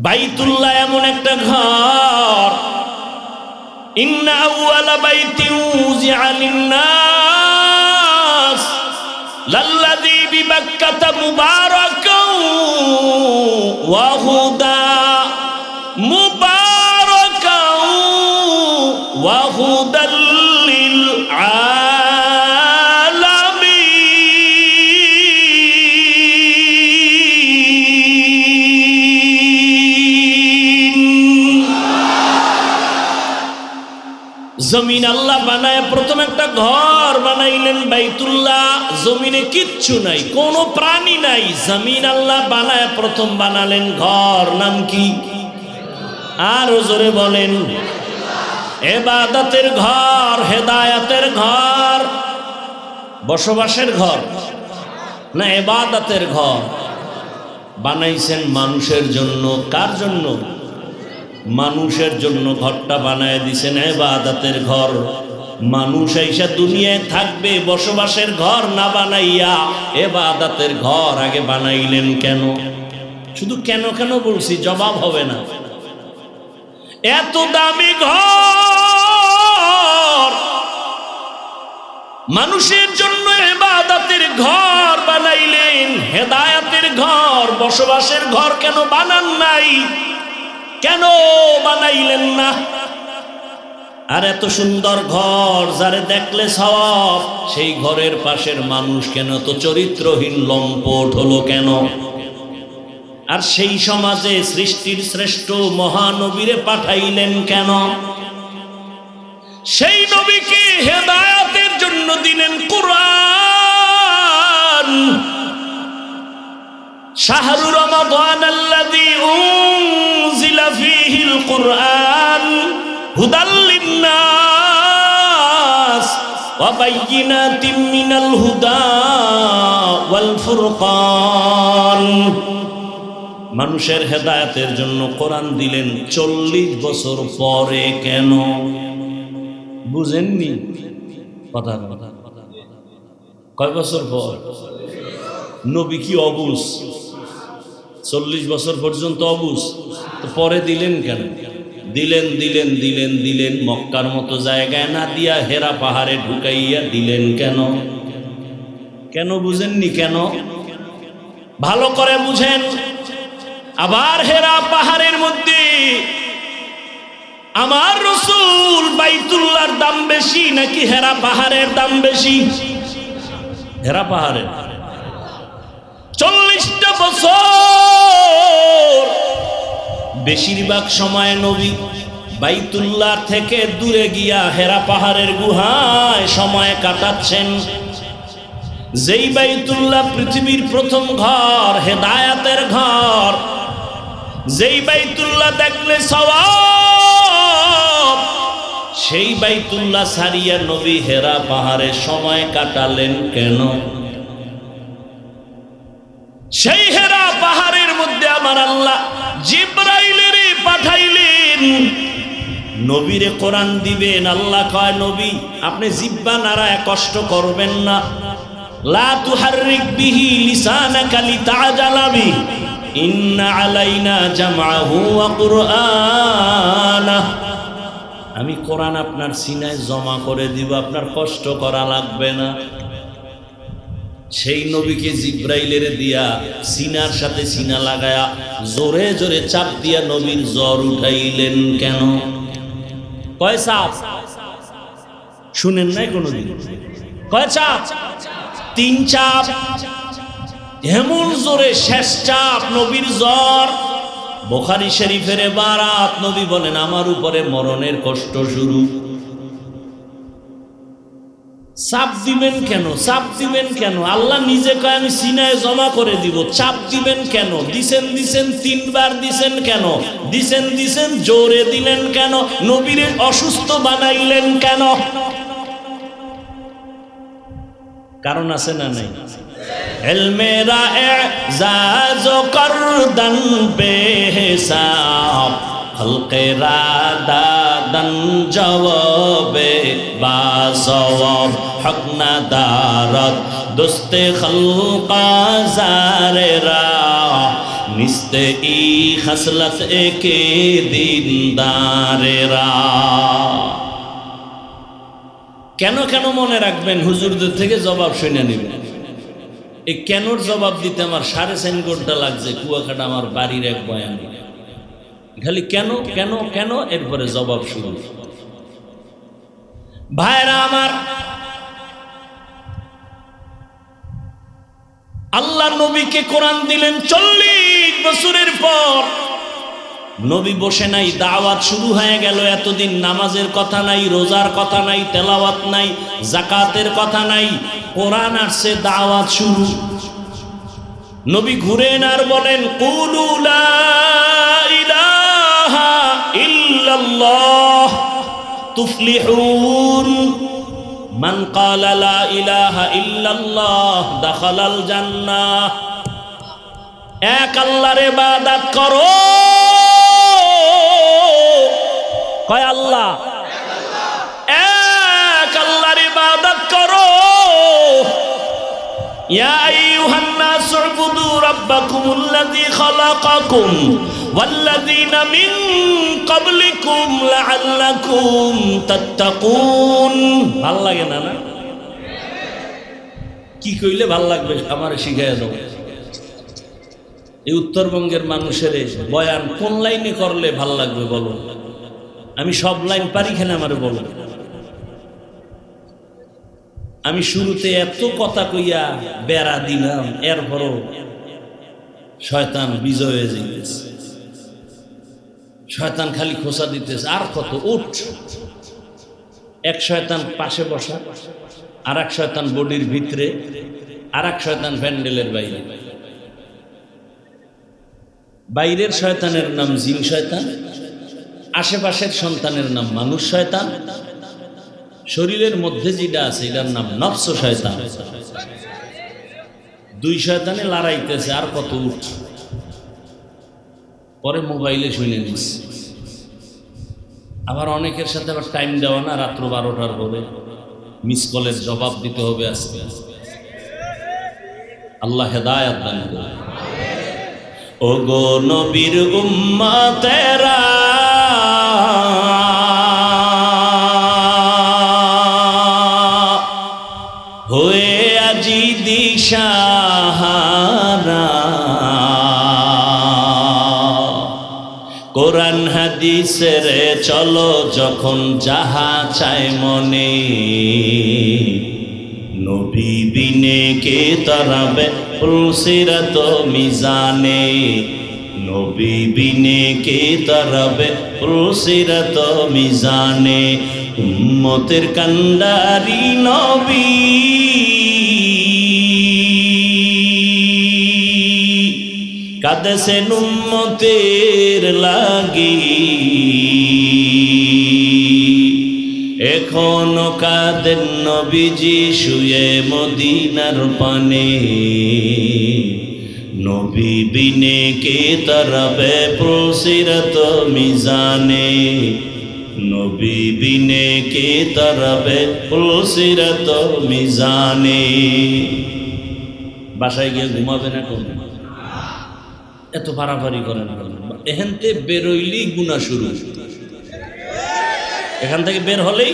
বাইতুল্লাহ এমন একটা ঘর ইন্না আউয়ালা বাইতিন উযিআ লিন-নাস লাল্লাযী বিবাক্কাতা মুবারাকান ওয়া হুদা মুবারাকান ওয়া হুদাল লিল জমিন আল্লাহ বানায় প্রথম একটা ঘর বানাইলেন বাইতুল্লাহ। জমিনে কিচ্ছু নাই, কোনো প্রাণী নাই, জমিন আল্লাহ বানায় প্রথম বানালেন ঘর, নাম কি? আর জোরে বলেন। ইবাদতের ঘর, হেদায়েতের ঘর, বসবাসের ঘর না ইবাদতের ঘর বানাইছেন মানুষের জন্য। কার জন্য? মানুষের জন্য ঘরটা বানায় দিছেন ইবাদতের ঘর। মানুষ আইসা দুনিয়ায় থাকবে, বসবাসের ঘর না বানাইয়া ইবাদতের ঘর আগে বানাইলেন কেন? শুধু কেন কেন বলছি, জবাব হবে না। এত দামি ঘর মানুষের জন্য ইবাদতের ঘর বানাইলেন, হেদায়েতের ঘর, বসবাসের ঘর কেন বানান নাই? কেন বানাইলেন না? আর এত সুন্দর ঘর যারে দেখলে সওয়াব, সেই ঘরের পাশের মানুষ কেন তো চরিত্রহীন লম্পট হলো কেন? আর সেই সমাজে সৃষ্টির শ্রেষ্ঠ মহানবীরে পাঠাইলেন কেন? সেই নবীকে হেদায়েতের জন্য দিলেন কুরআন। শাহরু রমাদানাল্লাযী উনজিলা ফীহিল কুরআন হুদাল লিন-নাস ওয়া বায়্যিনাতিম মিনাল হুদা ওয়াল ফুরকান। মানুষের হেদায়েতের জন্য কোরআন দিলেন 40 বছর পরে। কেন বুঝেননি? কথা কয় বছর পর? নবী কি অবুঝ? 40 বছর পর্যন্ত অবুঝ, তো পরে দিলেন কেন? দিলেন দিলেন দিলেন দিলেন মক্কার মতো জায়গায় না দিয়া হেরা পাহাড়ে ঢুকাইয়া দিলেন কেন? কেন বুঝেননি? কেন ভালো করে বুঝেন। আবার হেরা পাহাড়ের মধ্যে আমার রাসূল বাইতুল্লাহর দাম বেশি নাকি হেরা পাহাড়ের দাম বেশি? হেরা পাহাড়ের। 40টা বছর বেশিরভাগ সময় নবী বাইতুল্লাহ থেকে দূরে গিয়া হেরা পাহাড়ের গুহায় সময় কাটাচ্ছেন। যেই বাইতুল্লাহ পৃথিবীর প্রথম ঘর, হেদায়েতের ঘর, যেই বাইতুল্লাহ দেখলে সওয়াব, সেই বাইতুল্লাহ ছাড়িয়া নবী হেরা পাহাড়ে সময় কাটালেন কেন? সেই হেরা পাহাড়ের মধ্যে আমার আল্লাহ জিবরাইলের পাঠাইলেন, নবীরে কোরআন দিবেন। আল্লাহ কয়, নবী আপনি জিহ্বা নাড়ায় কষ্ট করবেন না। লা তুহাররিক বিহি লিসানাকা লিতাজালা বিহি ইন্না আলাইনা জামআহু ওয়া কুরআনা। আমি কোরআন আপনার সিনায় জমা করে দিব, আপনার কষ্ট করা লাগবে না। সেই নবীকে জিবরাইলের দিয়া সিনার সাথে সিনা লাগায়া জোরে জোরে চাপ দিয়া নবীর জ্বর উঠাইলেন কেন? কয় চাপ? শুনেন নাই কোনদিন? কয় চাপ? 3 চাপ। এমন জোরে শেষ চাপ, নবীর জ্বর। বুখারী শরীফের ইবারাত, নবী বলেন আমার উপরে মরণের কষ্ট শুরু। চাপ দিবেন কেন? চাপ দিবেন কেন? আল্লাহ নিজে কয় আমি সিনায় জমা করে দিব। চাপ দিবেন কেন? দিছেন দিছেন 3 বার দিছেন কেন? দিছেন দিছেন জোরে দিলেন কেন? নবীরে অসুস্থ বানাইলেন কেন? কারণ আছে না নাই? ইলমেরা এজাজ করদন বেহিসাব খলকেরা দাদন জওয়াবে বাসওয়াব হক না দারত দোস্তে খলকা জারেরা নিস্তে ই খসলত একে দিনদারেরা। কেন কেন মনে রাখবেন, হুজুরদের থেকে জবাব শুনে নেবেন। এই কেনর জবাব দিতে আমার 4.5 ঘন্টা লাগছে। কুয়াকাটা আমার বাড়ির এক বয়ান, খালি কেন কেন কেন, এরপরে জবাব শুরু। ভাইরা আমার, আল্লাহ নবীকে কোরআন দিলেন 40 বছরের পর। নবী বসে নাই, দাওয়াত শুরু হয়ে গেল। এতদিন নামাজের কথা নাই, রোজার কথা নাই, তেলাওয়াত নাই, যাকাতের কথা নাই, কোরআন আসছে, দাওয়াত শুরু। নবী ঘুরেন আর বলেন, কুলু লা ইলাহা ইল্লাল্লাহ তুফলিহুন, মান ক্বালা লা ইলাহা ইল্লাল্লাহ দাখালাল জান্নাহ। এক আল্লাহর ইবাদত করো। কয় আল্লাহ? এক আল্লাহর ইবাদত করো। ইয়া আইয়ুহান নাস উবুদু রাব্বাকুমুল্লাযী খালাকাকুম ওয়াল্লাযীনা মিন ক্বাবলিকুম লাআল্লাকুম তাত্তাকুন। ভাল লাগে না? না কি কইলে ভাল লাগবে আমারে শিখাইয়া দাও। এই উত্তরবঙ্গের মানুষের বয়ান কোন লাইনে করলে ভাল লাগবে বলো? আমি সব লাইন পারি, খেলে আমারে বলো। আমি শুরুতে এত কথা কইয়া বেড়া দিলাম, এরপরও শয়তান বিজয় হয়ে যাইতেছে। শয়তান খালি খোঁচা দিতেছে, আর কত উঠ। এক শয়তান পাশে বসা, আর এক শয়তান বডির ভিতরে, আর এক শয়তান প্যান্ডেলের বাইরে। বাইরের শয়তানের নাম জিন শয়তান, আশেপাশের সন্তানের নাম মানুষ শয়তান, শরীরের মধ্যে যেটা আছে এটার নাম নফস শয়তান। দুই শয়তানে লড়াইতেছে, আর কত উঠ। পরে মোবাইলে শুনে নিস। আবার অনেকের সাথে আবার টাইম দেওয়া না, রাত্র 12টার পরে মিস কলের জবাব দিতে হবে আজকে। আল্লাহ হেদায়েত দান করে। ও গো নবীর উম্মতেরা, হয়ে আজি দিশাহারা, কোরআন হাদিসের চলো যখন যাহা চায় মনে, নবী বিনে কে তারাবে পুলসিরাত মিজানে, নবী বিনে কে তারাবে পুলসিরাত মিজানে। উম্মতের কান্ডারি নবী, কাঁদেছেন উম্মতের লাগি, এখনো কাঁদেন নবীজি শুয়ে মদিনার পানে, নবী বিনে কে তারাবে পুলসিরাত মিজানে, নবী বিনে কে তারাবে পুলসিরাত মিজানে। বাসায় গিয়ে ঘুমাবে না কোন? এত পারাপারি করেন, এখানতে বেরোইলেই গুনাহ শুরু। এখান থেকে বের হলেই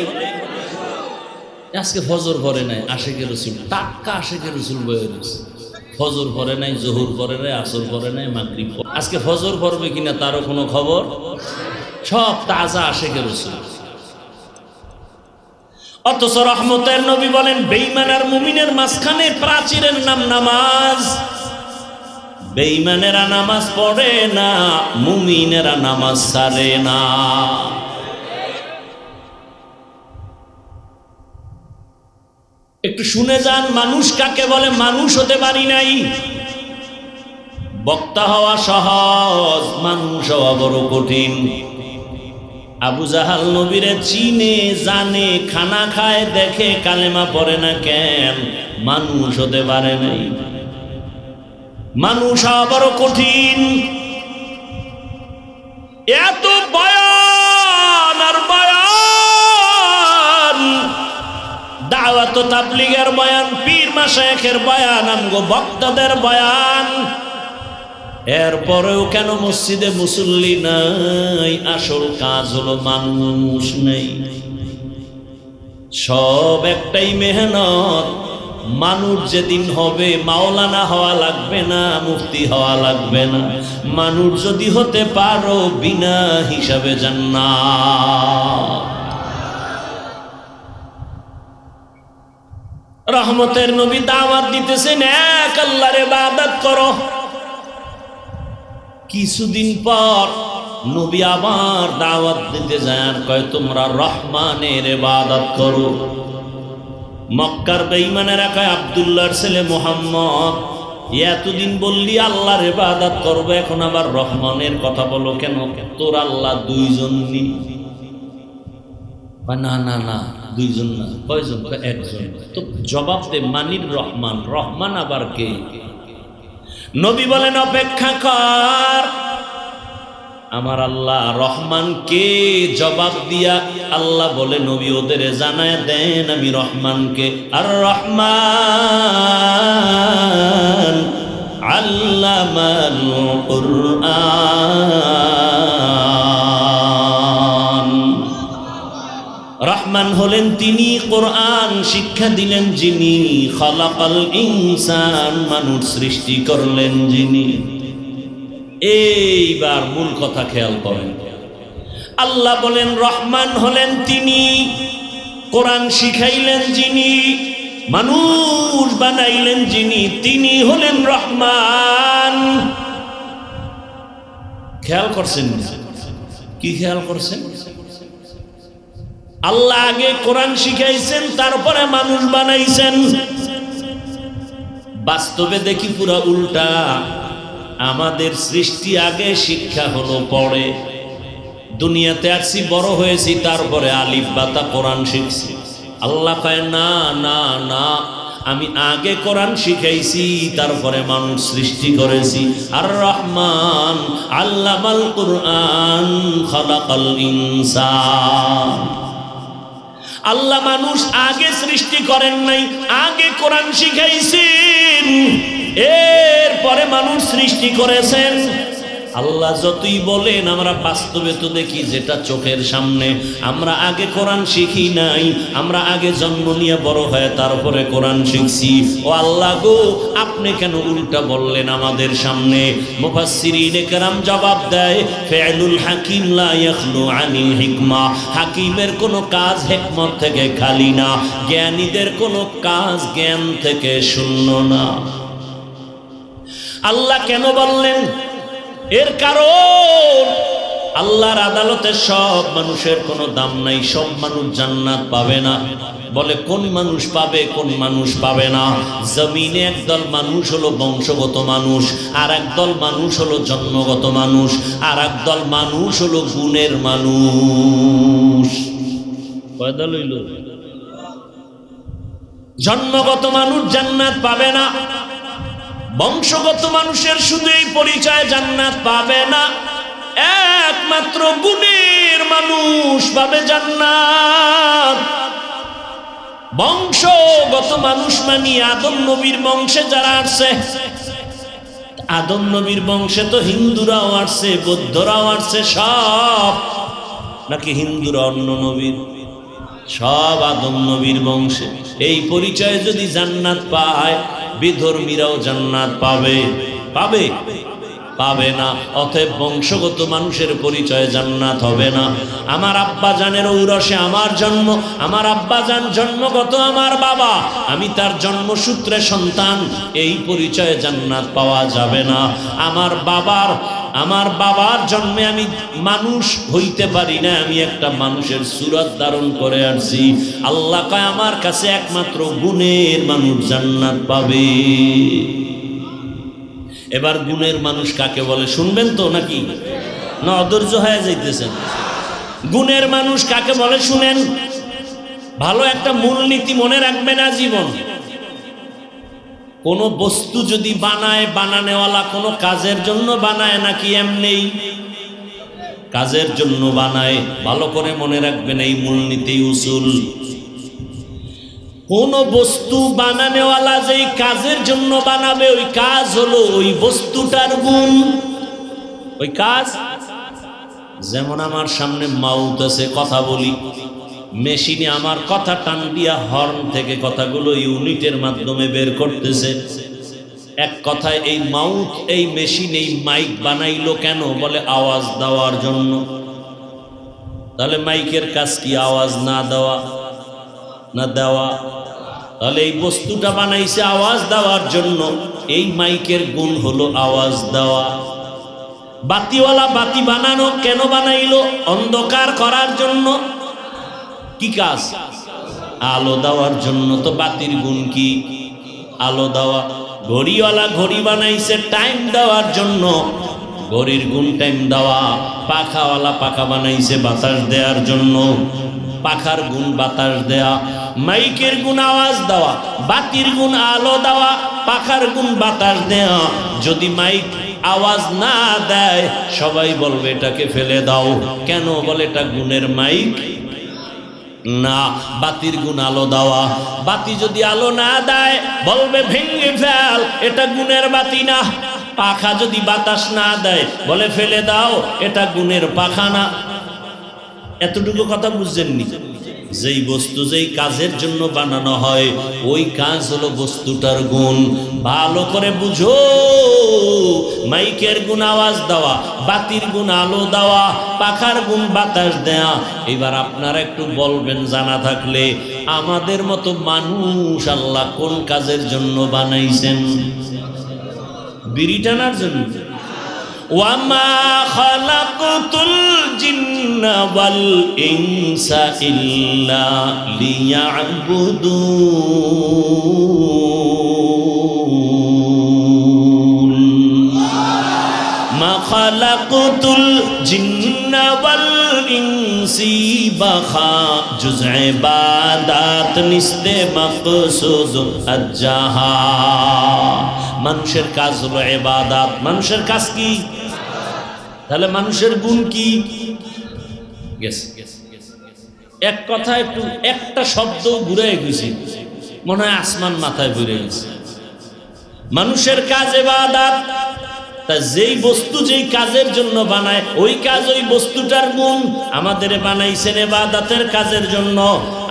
আজকে ফজর পড়ে নাই, আশিকের রাসূল টাক্কা আশিকের রাসূল বয়ে রয়েছে। ফজর পড়ে নাই, জোহর পড়ে নাই, আসর পড়ে নাই, মাগরিব। আজকে ফজর পড়বে কিনা তারও কোনো খবর। সব তাজা আশিকের রাসূল। অথচ রহমতের নবী বলেন, বেঈমান আর মুমিনের মাঝখানে প্রাচীরের নাম নামাজ। বেঈমানেরা নামাজ পড়ে না, মুমিনেরা নামাজ ছাড়ে না। একটু শুনে যান, মানুষ কাকে বলে? মানুষ হতে পারি নাই। বক্তা হওয়া সহজ, মানুষ হওয়া বড় কঠিন। আবু জাহাল নবীরে চিনে জানে, খানা খায় দেখে, কালেমা পড়ে না কেন? মানুষ হতে পারে নাই। মানুষ হওয়া বড় কঠিন। এত বয়ান আর বয়ান, দাওয়াত ও তাবলীগের বয়ান, পীর মাশায়েখের বয়ান, আমগো বক্তাদের বয়ান, এরপরেও কেন মসজিদে মুসল্লি নাই? আসল কাজ হলো মানুষ নেই। সব একটাই মেহনত। মানুষ যেদিন হবে মাওলানা হওয়া লাগবে না, মুফতি হওয়া লাগবে না। মানুষ যদি হতে পারো বিনা হিসাবে জান্নাত। রহমতের নবী দাওয়াত দিতেছেন এক আল্লাহর ইবাদত করো। কিছুদিন পর নবী আবার দাওয়াত দিতে যায়, আর কয় তোমরা রহমানের ইবাদত করো। মক্কার বেঈমানেরা কয় আব্দুল্লাহর ছেলে মুহাম্মদ, এতদিন বললি আল্লাহর ইবাদত করবো, এখন আবার রহমানের কথা বলো কেন? তোর আল্লাহ দুইজন নি? না না না, দুইজন না। কয়জন? একজন। তো জবাব দে, মানির রহমান, রহমান আবার কে? নবী বলেন অপেক্ষা কর, আমার আল্লাহ রহমান কে? জবাব দিয়া আল্লাহ বলে নবী ওদের জানায় দেন আমি রহমানকে। আর রহমান আল্লামাল কুরআন। রহমান হলেন তিনি, কোরআন শিক্ষা দিলেন যিনি, খালাকাল ইনসান মানুষ সৃষ্টি করলেন যিনি। এইবার মূল কথা খেয়াল করেন, আল্লাহ বলেন রহমান হলেন তিনি, কোরআন শিখাইলেন যিনি, মানুষ বানাইলেন যিনি, তিনি হলেন রহমান। খেয়াল করছেন কি? খেয়াল করছেন? আল্লাহ আগে কোরআন শিখাইছেন, তারপরে মানুষ বানাইছেন। বাস্তবে দেখি পুরা উল্টা। আমাদের সৃষ্টি আগে, শিক্ষা হলো পরে। দুনিয়াতে আসছি, বড় হয়েছি, তারপরে আলিফ বাতা কোরআন শিখছি। আল্লাহ কয় না না না, আমি আগে কোরআন শিখাইছি, তারপরে মানুষ সৃষ্টি করেছি। আর রহমান আল্লামাল কুরআন খালাকাল ইনসান। আল্লাহ মানুষ আগে সৃষ্টি করেন নাই, আগে কোরআন শিখাইছেন, এরপরে মানুষ সৃষ্টি করেছেন। আল্লাহ যতই বলেন, আমরা বাস্তবে তো দেখি যেটা চোখের সামনে। আমরা আগে কোরআন শিখি নাই, আমরা আগে জন্ম নিয়ে বড় হয়ে তারপরে কোরআন শিখছি। ও আল্লাহ গো, আপনি কেন উল্টা বললেন আমাদের সামনে? মুফাসসিরিনে কেরাম জবাব দেয়, ফি'লুল হাকিম লা ইয়াখলু আনিল হিকমা। হাকিমের কোনো কাজ হিকমত থেকে খালি না, জ্ঞানীদের কোনো কাজ জ্ঞান থেকে শূন্য না। আল্লাহ কেন বললেন? এর কারণ আল্লাহর আদালতে সব মানুষের কোনো দাম নাই, সব মানুষ জান্নাত পাবে না। বলে কোন মানুষ পাবে, কোন মানুষ পাবে না? জমিনে একদল মানুষ হলো বংশগত মানুষ, আর একদল মানুষ হলো জন্মগত মানুষ, আর একদল মানুষ হলো গুণের মানুষ। কয় দল হইল? জন্মগত মানুষ জান্নাত পাবে না, বংশগত মানুষের শুধু এই পরিচয় জান্নাত পাবে না, একমাত্র গুণের মানুষ পাবে জান্নাত। বংশগত মানুষ মানে আদম নবীর বংশে যারা আসছে। আদম নবীর বংশে তো হিন্দুরাও আসছে, বৌদ্ধরাও আসছে, সব নাকি হিন্দুরা অন্য নবীর? সব আদম নবীর বংশে। এই পরিচয় যদি জান্নাত পায়, বিধর্মীরাও জান্নাত পাবে? পাবে? পাবে না। অতএব বংশগত মানুষের পরিচয় জান্নাত হবে না। আমার আব্বা জানের ঔরসে আমার জন্ম, আমার আব্বা জান জন্মগত আমার বাবা, আমি তার জন্মসূত্রে সন্তান, এই পরিচয়ে জান্নাত পাওয়া যাবে না। আমার বাবার জন্মে আমি মানুষ হইতে পারি না, আমি একটা মানুষের সুরত ধারণ করে আসছি। আল্লাহ কয় আমার কাছে একমাত্র গুণের মানুষ জান্নাত পাবে। এবার গুণের মানুষ কাকে বলে শুনবেন তো, নাকি না অধৈর্য হয়ে যাইতেছেন? গুণের মানুষ কাকে বলে শুনেন, ভালো একটা মূলনীতি মনে রাখবেন আজীবন। কোন বস্তু যদি বানায়, বানানেওয়ালা কোনো কাজের জন্য বানায় নাকি এমনি? কাজের জন্য বানায়। ভালো করে মনে রাখবেন এই মূলনীতি, উসুল। কোন বস্তু বানানেওয়ালা যেই কাজের জন্য বানাবে, ওই কাজ হলো ওই বস্তুটার গুণ, ওই কাজ। যেমন আমার সামনে মাউথ আছে, কথা বলি, মেশিনে আমার কথা টান দিয়া হর্ন থেকে কথাগুলো ইউনিটের মাধ্যমে বের করতেছে। এক কথায় এই মাউথ, এই মেশিন, এই মাইক বানাইলো কেন? বলে আওয়াজ দেওয়ার জন্য। তাহলে মাইকের কাজ কি আওয়াজ না দেওয়া না দেওয়া? তাহলে এই বস্তুটা বানাইছে আওয়াজ দেওয়ার জন্য। এই মাইকের গুণ হলো আওয়াজ দেওয়া। বাতিওয়ালা বাতি বানানো কেন বানাইলো? অন্ধকার করার জন্য। কি কাজ? আলো দেওয়ার জন্য। তো বাতির গুণ কি? আলো দেওয়া। ঘড়িওয়ালা ঘড়ি বানাইছে টাইম দেওয়ার জন্য, ঘড়ির গুণ টাইম দেওয়া। পাখাওয়ালা পাখা বানাইছে বাতাস দেওয়ার জন্য, পাখার গুণ বাতাস দেয়া। মাইকের গুণ আওয়াজ দেওয়া, বাতির গুণ আলো দেওয়া, পাখার গুণ বাতাস দেয়া। যদি মাইক আওয়াজ না দেয় সবাই বলবে এটাকে ফেলে দাও। কেন? বলে এটা গুণের মাইক না। বাতির গুণ আলো দেওয়া। বাতি যদি আলো না দেয় বলবে ভেঙে ফেল, এটা গুণের বাতি না। পাখা যদি বাতাস না দেয় বলে ফেলে দাও, এটা গুণের পাখা না। এতটুকু কথা বুঝছেননি? যেই বস্তু যেই কাজের জন্য বানানো হয় ওই কাজ হলো বস্তুটার গুণ। ভালো করে বুঝো। মাইকের গুণ আওয়াজ দেওয়া, বাতির গুণ আলো দেওয়া, পাখার গুণ বাতাস দেয়া। এবার আপনারা একটু বলবেন জানা থাকলে, আমাদের মতো মানুষ আল্লাহ কোন কাজের জন্য বানাইছেন? বিড়ি টানার জন্য। ওয়ামা খালাকুতুল জিন্না ওয়াল ইনসা ইল্লা লিয়াবুদুন। মা খালাকুতুল জিন্না ওয়াল ইনসি বাখা জুজ ইবাদাত নিস্তে মাকসুদ আজ্জাহা। মানুষের কাজ হলো ইবাদত। মানুষের কাজ কি? তাহলে মানুষের গুণ কি? এক কথা একটু একটা শব্দ ঘুরে গেছে, মনে হয় আসমান মাথায় ঘুরে গেছে। মানুষের কাজ ইবাদত। তা যেই বস্তু যেই কাজের জন্য বানায় ওই কাজ ওই বস্তুটার গুণ। আমাদের বানাইছেন ইবাদতের কাজের জন্য,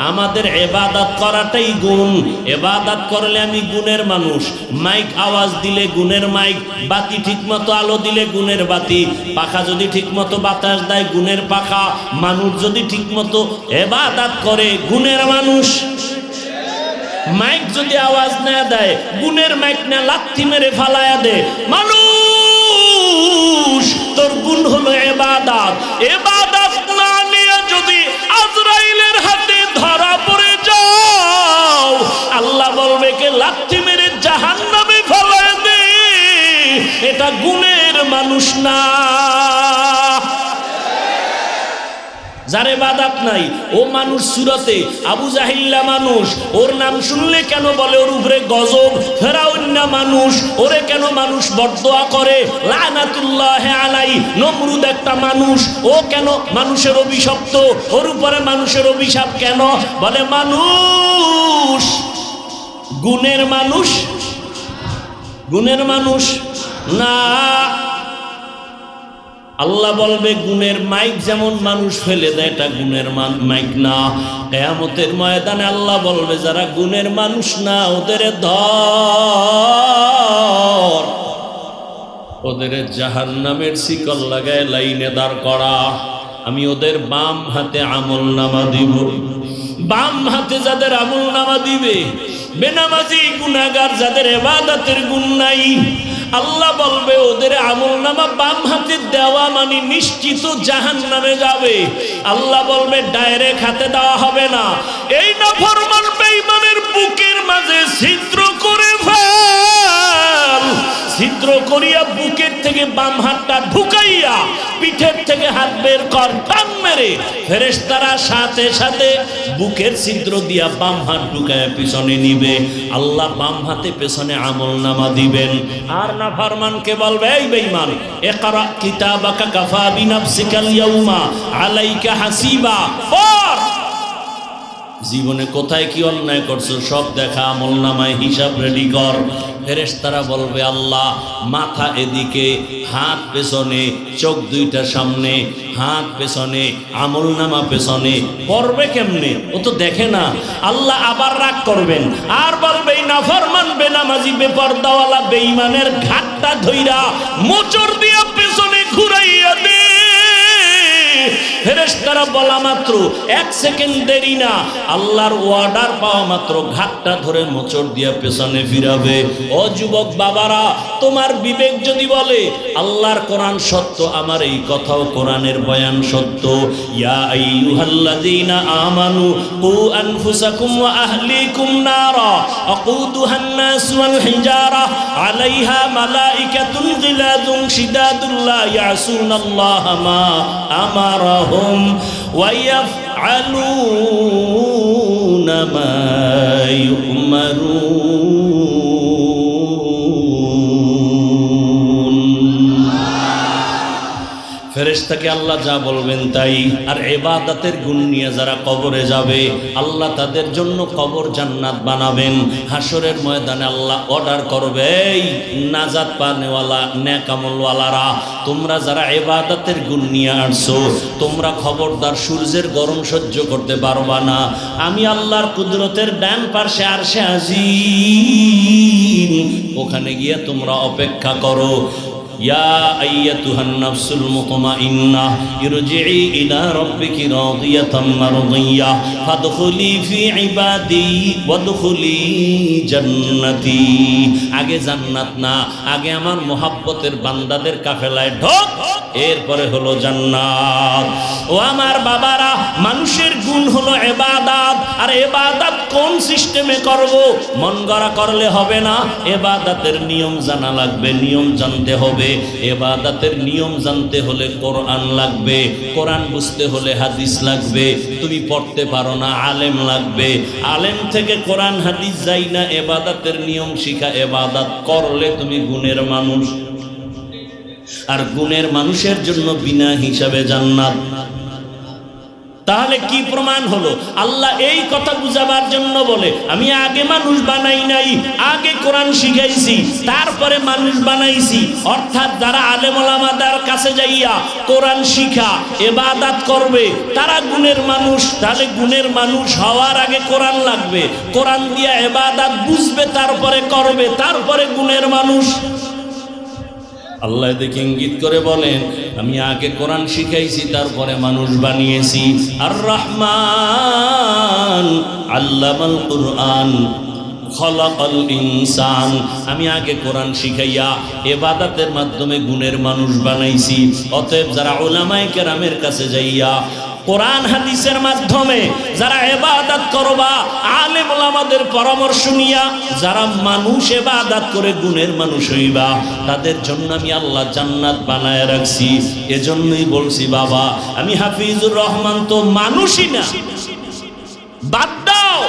আমাদের ইবাদত করাটাই গুণ। ইবাদত করলে আমি গুণের মানুষ। মাইক আওয়াজ দিলে গুণের মাইক, বাতি ঠিকমতো আলো দিলে গুণের বাতি, পাখা যদি ঠিকমতো বাতাস দেয় গুণের পাখা, মানুষ যদি ঠিকমতো ইবাদত করে গুণের মানুষ। মাইক যদি আওয়াজ না দেয় গুণের মাইক না লাথি মেরে ফালায়া দে। মানুষ তোর গুণ হলো ইবাদত। ইবাদত না নিয়ে যদি আজরাইলের হাতে ধরা পড়ে যাও আল্লাহ বলবে কে লাথি মেরে জাহান্নামে ফালায়া দে। এটা গুণের মানুষ না। যার ইবাদত নাই ও মানুষ। সুরতে আবু জাহিল্লা মানুষ, ওর নাম শুনলে কেন বলে ওর উপরে গজব। ফেরাউন না মানুষ, ওরে কেন মানুষ বদদোয়া করে লানাতুল্লাহ আলাই। নমরুদ একটা মানুষ, ও কেন মানুষের অভিশপ্ত, ওর উপরে মানুষের অভিশাপ কেন? বলে মানুষ গুণের মানুষ, গুণের মানুষ না। আল্লাহ বলবে গুণের মাইক যেমন মানুষ ফেলে দেয় এটা গুণের মাইক না। কিয়ামতের ময়দানে আল্লাহ বলবে যারা গুণের মানুষ না ওদের ধর, ওদের জাহান্নামের শিকল লাগায় লাইনে দাঁড় করা। আমি ওদের বাম হাতে আমলনামা দিব। বাম হাতে যাদের আমলনামা দিবে, বেনামাজি গুনাহগার যাদের ইবাদতের গুণ নাই, আল্লাহ বলবে ওদের আমলনামা বাম হাতে দেওয়া মানে নিশ্চিত জাহান্নামে যাবে। আল্লাহ বলবে ডাইরেক্ট হাতে দেওয়া হবে না। এই নাফরমান বেঈমানের বুকের মাঝে ছিদ্র করে ফেল। ছিদ্র করিয়া বুকের থেকে বাম হাতটা ঢুকাইয়া পিঠের থেকে হাত বের কর, টান মেরে ফেরেশতারা সাথে সাথে বুকের ছিদ্র দিয়া বাম হাত ঢুকায় পিছনে নিবে। আল্লাহ বাম হাতে পেছনে আমলনামা দিবেন। আর নাফরমানকে বলবে এই বেঈমান ইকরা কিতাবাকা কাফা বিনাফসিকাল ইয়াউমা আলাইকা হাসিবা। পড়, জীবনে কোথায় কি অন্যায় করছো সব দেখা, আমলনামায় হিসাব রেডি কর। ফেরেশতারা বলবে আল্লাহ মাথা এদিকে, হাত পেছনে, চোখ দুইটা সামনে, হাত পেছনে, আমলনামা পেছনে, করবে কেমনে? ও তো দেখে না। আল্লাহ আবার রাগ করবেন আর বলবে নাফরমান বেনামাজি বেপরদাওয়ালা বেঈমানের ঘাটটা ধইরা মোচড় দিয়া পেছনে ঘুরাইয়া দে। ফেরেশতারা বলা মাত্র 1 সেকেন্ড দেরি না, আল্লাহর অর্ডার পাওয়া মাত্র ঘাটটা ধরে মোচড় দিয়া পেছনে ফিরাবে। ও যুবক বাবারা, তোমার বিবেক যদি বলে আল্লাহর কোরআন সত্য, আমার এই কথাও কোরআনের বয়ান সত্য। ইয়া আইয়ুহাল্লাযীনা আমানু কু আনফুসাকুম ওয়া আহলিকুম নারা আকুদুহান নাস ওয়াল হিজারা আলাইহা মালাইকাতুন গিলাযুন শিদাদুন লা ইয়াসুনাল্লাহা মা আমারাহুম ওয়া ইয়াফআলুনা মা ইউমারুন। ফেরেশতাকে আল্লাহ যা বলবেন তাই। আর ইবাদতের গুণ নিয়ে যারা কবরে যাবে আল্লাহ তাদের জন্য কবর জান্নাত বানাবেন। হাসরের ময়দানে আল্লাহ অর্ডার করবে, এই নাজাত পানেওয়ালা নেক আমলওয়ালারা, তোমরা যারা ইবাদতের গুণ নিয়ে আসছো তোমরা খবরদার সূর্যের গরম সহ্য করতে পারবা না। আমি আল্লাহর কুদরতের ডান পাশে আরশে আজিম, ওখানে গিয়ে তোমরা অপেক্ষা করো। ইয়া আইয়াতুহান নাফসুল মুতমাইন্নাহ ইরজিই ইলা রাব্বিকি রাদিয়াতাম মারদিয়াহ ফাদখুলি ফি ইবাদি ওয়াদখুলি জান্নাতি। আগে জান্নাত না, আগে আমার মোহাব্বতের বান্দাদের কাফেলায় ঢোক, এরপরে হলো জান্নাত। ও আমার বাবারা, মানুষের গুণ হলো ইবাদত। আর ইবাদত কোন সিস্টেমে করব? মন গড়া করলে হবে না, ইবাদতের নিয়ম জানা লাগবে, নিয়ম জানতে হবে। ইবাদতের নিয়ম জানতে হলে কোরআন লাগবে, কোরআন বুঝতে হলে হাদিস লাগবে। তুমি পড়তে পারো না, আলেম লাগবে। আলেম থেকে কোরআন হাদিস যাই না, ইবাদতের নিয়ম শিখা। ইবাদত করলে তুমি গুণের মানুষ, আর গুণের মানুষের জন্য বিনা হিসাবে জান্নাত। তাহলে কি প্রমাণ হলো? আল্লাহ এই কথা বুঝাবার জন্য বলে, আমি আগে মানুষ বানাই নাই, আগে কোরআন শিখাইছি, তারপরে মানুষ বানাইছি। অর্থাৎ যারা আলেম ওলামাদের কাছে যাইয়া কোরআন শিখা ইবাদত করবে তারা গুণের মানুষ। তাহলে গুণের মানুষ হওয়ার আগে কোরআন লাগবে, কোরআন দিয়া ইবাদত বুঝবে, তারপরে করবে, তারপরে গুণের মানুষ। আল্লাহ দেখে ইঙ্গিত করে বলেন, আমি আগে কোরআন শিখাইছি, তারপরে মানুষ বানিয়েছি। আর রহমান আল্লামাল কুরআন খলাকাল ইনসান, আমি আগে কোরআন শিখাইয়া ইবাদতের মাধ্যমে গুণের মানুষ বানাইছি। অতএব যারা উলামায়ে কেরামের কাছে যাইয়া কোরআন হাদিসের মাধ্যমে যারা ইবাদত করবা, আলেম ওলামাদের পরামর্শ নিয়া যারা মানুষ ইবাদত করে গুণের মানুষ হইবা, তাদের জন্য আমি আল্লাহ জান্নাত বানায় রাখছি। এজন্যই বলছি বাবা, আমি হাফিজুর রহমান তো মানুষই না। বাদ দাও,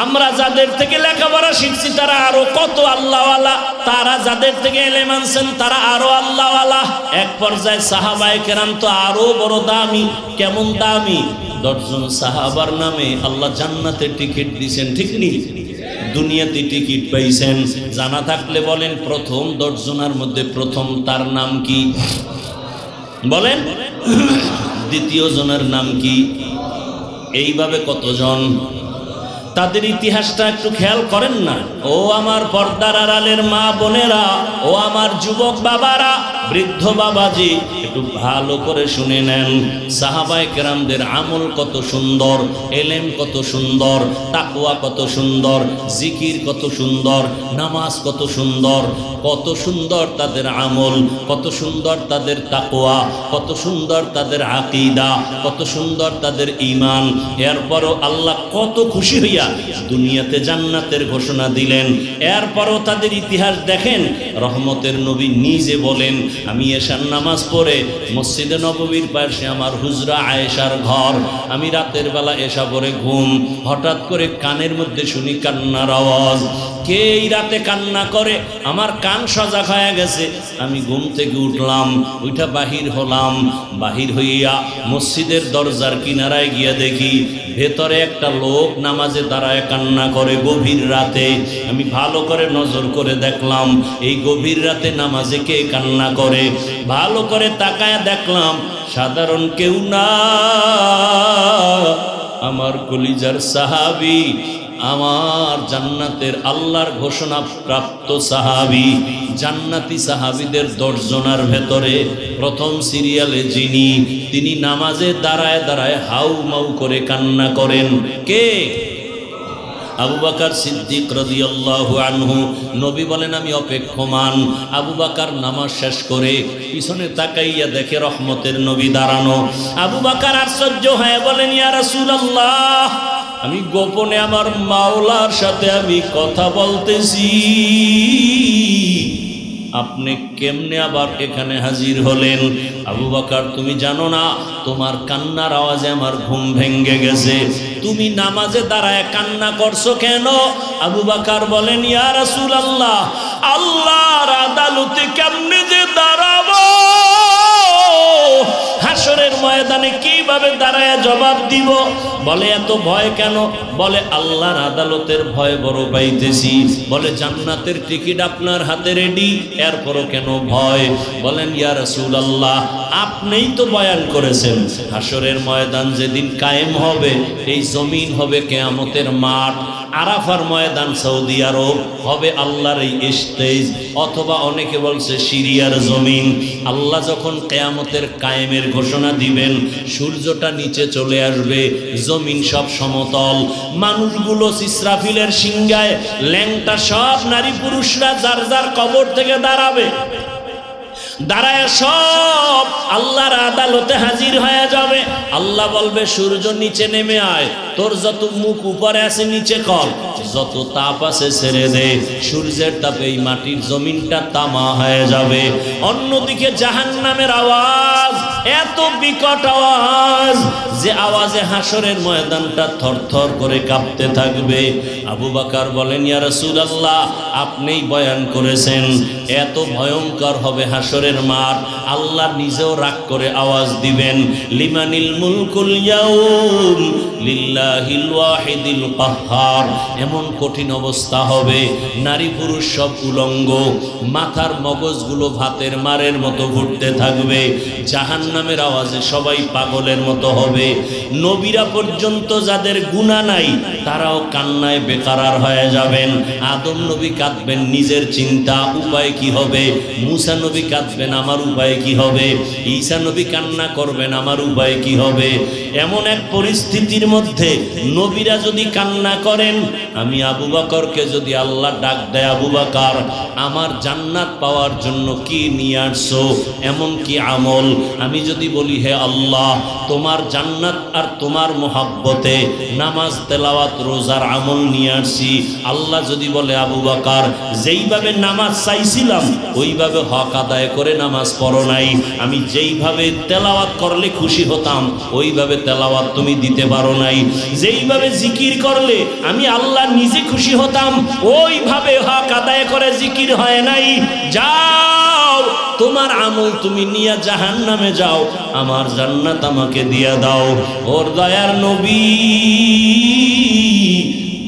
আমরা যাদের থেকে লেখাপড়া শিখছি তারা আরো কত আল্লাহওয়ালা, তারা যাদের থেকে এলেম আনছেন তারা আরো আল্লাহওয়ালা। এক পর্যায়ে সাহাবায়ে কেরাম তো আরো বড় দামি। কেমন দামি? 10 জন সাহাবার নামে আল্লাহ জান্নাতে টিকিট দিয়েছেন, ঠিক নেই? দুনিয়াতে টিকিট পাইছেন। জানা থাকলে বলেন, প্রথম 10 জনের মধ্যে প্রথম তার নাম কি বলেন? দ্বিতীয় জনের নাম কি? এইভাবে কতজন? তাদের ইতিহাসটা একটু খেয়াল করেন না? ও আমার পর্দার আড়ালের মা বোনেরা, ও আমার যুবক বাবারা, বৃদ্ধ বাবাজি, একটু ভালো করে শুনে নেন। সাহাবায়ে কেরামদের আমল কত সুন্দর, এলেম কত সুন্দর, তাকওয়া কত সুন্দর, জিকির কত সুন্দর, নামাজ কত সুন্দর, কত সুন্দর তাদের আমল, কত সুন্দর তাদের তাকওয়া, কত সুন্দর তাদের আকীদা, কত সুন্দর তাদের ঈমান। এরপরও আল্লাহ কত খুশি হইয়া সরিয়া দুনিয়াতে জান্নাতের ঘোষণা দিলেন। এরপরও তাদের ইতিহাস দেখেন, রহমতের নবী নিজে বলেন, আমি এশার নামাজ পড়ে মসজিদে নববীর পাশে আমার হুজরা আয়েশার ঘর, আমি রাতের বেলা এশা পড়ে ঘুম, হঠাৎ করে কানের মধ্যে শুনি কান্নার আওয়াজ। কে এই রাতে কান্না করে? আমার কান সজাগ হয়ে গেছে। আমি ঘুম থেকে উঠলাম, ওইটা বাহির হলাম। বাহির হইয়া মসজিদের দরজার কিনারায় গিয়া দেখি ভেতরে একটা লোক নামাজে দাঁড়ায় কান্না করে গভীর রাতে। আমি ভালো করে নজর করে দেখলাম এই গভীর রাতে নামাজে কে কান্না করে। ভালো করে তাকায় দেখলাম সাধারণ কেউ না, আমার কলিজার সাহাবী, আমার জান্নাতের আল্লাহর ঘোষণা প্রাপ্ত সাহাবী। জান্নাতি সাহাবীদের 10 জনের ভেতরে প্রথম সিরিয়ালে যিনি, তিনি নামাজে দাঁড়ায় দাঁড়ায় হাউ মাউ করে কান্না করেন। কে? আবু বকর সিদ্দিক রাদিয়াল্লাহু আনহু। নবী বলেন আমি অপেক্ষমান। আবু বকর নামাজ শেষ করে পিছনে তাকাইয়া দেখে রহমতের নবী দাঁড়ানো। আবু বকর আশ্চর্য হয়ে বলেন, ইয়া রাসূলুল্লাহ, আমি গোপনে আমার মাওলার সাথে আমি কথা বলতেছি, আপনি কেমনে আবার এখানে হাজির হলেন? আবু বকর, তুমি জানো না তোমার কান্নার আওয়াজে আমার ঘুম ভেঙে গেছে, তুমি নামাজে দাঁড়ায় কান্না করছো কেন? আবু বকর বলেন, ইয়া রাসূলুল্লাহ, আল্লাহর আদালতে কেমনে যে দাঁড়াবো, হাসরের ময়দানে কিভাবে দাঁড়ায় জবাব দিব? বলে এত ভয় কেন? বলে আল্লাহর আদালতের ভয় বড় পাইতেছি। বলে জান্নাতের টিকিট আপনার হাতে রেডি, এরপরও কেন ভয়? বলেন, ইয়া রাসূলুল্লাহ, আপনিই তো বয়ান করেছেন হাসরের ময়দান যেদিন কায়েম হবে, এই জমিন হবে কিয়ামতের মাঠ, আরাফার ময়দান সৌদি আরব হবে আল্লাহর এই স্টেজ, অথবা অনেকে বলছে সিরিয়ার জমিন। আল্লাহ যখন কিয়ামতের কায়েমের ঘোষণা দিবেন, সূর্যটা নিচে চলে আসবে, জমিন সব সমতল, মানুষগুলো ইসরাফিলের সিংহায় ল্যাংটা সব নারী পুরুষরা যার যার কবর থেকে দাঁড়াবে, দাঁড়ায় সব আল্লাহর আদালতে হাজির হয়ে যাবে। আল্লাহ বলবে, সূর্য নিচে নেমে আয়, তোর যত মুখ উপরে আছে নিচে কর, যত তাপ আছে ছেড়ে দে। সূর্যের তাপে এই মাটির জমিনটা তামা হয়ে যাবে। অন্যদিকে জাহান্নামের আওয়াজ এত বিকট আওয়াজ যে আওয়াজে হাসরের ময়দানটা থরথর করে কাঁপতে থাকবে। আবু বকর বলেন, ইয়া রাসূলুল্লাহ, আপনিই বয়ান করেছেন এত ভয়ঙ্কর হবে হাসরের মাঠ। আল্লাহ নিজেও রাগ করে আওয়াজ দিবেন, লিমানিল মুলকুল ইয়াউম লিল্লাহিল ওয়াহিদিল কাহ্হার। এমন কঠিন অবস্থা হবে, নারী পুরুষ সব উলঙ্গ, মাথার মগজগুলো ভাতের মারের মতো ঘুরতে থাকবে। জাহান্নামের আওয়াজে সবাই পাগলের মতো হবে। নবীরা পর্যন্ত যাদের গুনাহ নাই তারাও কান্নায় বেকারার হয়ে যাবেন। আদম নবী কাঁদবেন নিজের চিন্তা, উপায় কি হবে? মুসা নবী কাঁদবেন, আমার উপায় কি হবে? ঈসা নবী কান্না করবেন, আমার উপায় কি হবে? এমন এক পরিস্থিতির মধ্যে নবীরা যদি কান্না করেন, আমি আবু বকরকে যদি আল্লাহ ডাক দেয়, আবু বকর, আমার জান্নাত পাওয়ার জন্য কি নিয়ে আসছো, এমন কি আমল? আমি যদি বলি, হে আল্লাহ, তোমার জান্নাত আর তোমার মোহাব্বতে নামাজ তেলাওয়াত রোজার আমল নিয়ে আসছি, আল্লাহ যদি বলে, আবু বকর, যেইভাবে নামাজ চাইছিলাম ওইভাবে হক আদায় করে নামাজ পড়ো নাই, আমি যেইভাবে তেলাওয়াত করলে খুশি হতাম ওইভাবে তেলাওয়াত তুমি দিতে পারো নাই, যেইভাবে জিকির করলে আমি আল্লাহ নিজে খুশি হতাম ওইভাবে হক আদায় করে জিকির হয় নাই, যাও তোমার আমল তুমি নিয়ে জাহান্নামে যাও, আমার জান্নাত আমাকে দিয়া দাও। ওর দয়ার নবী,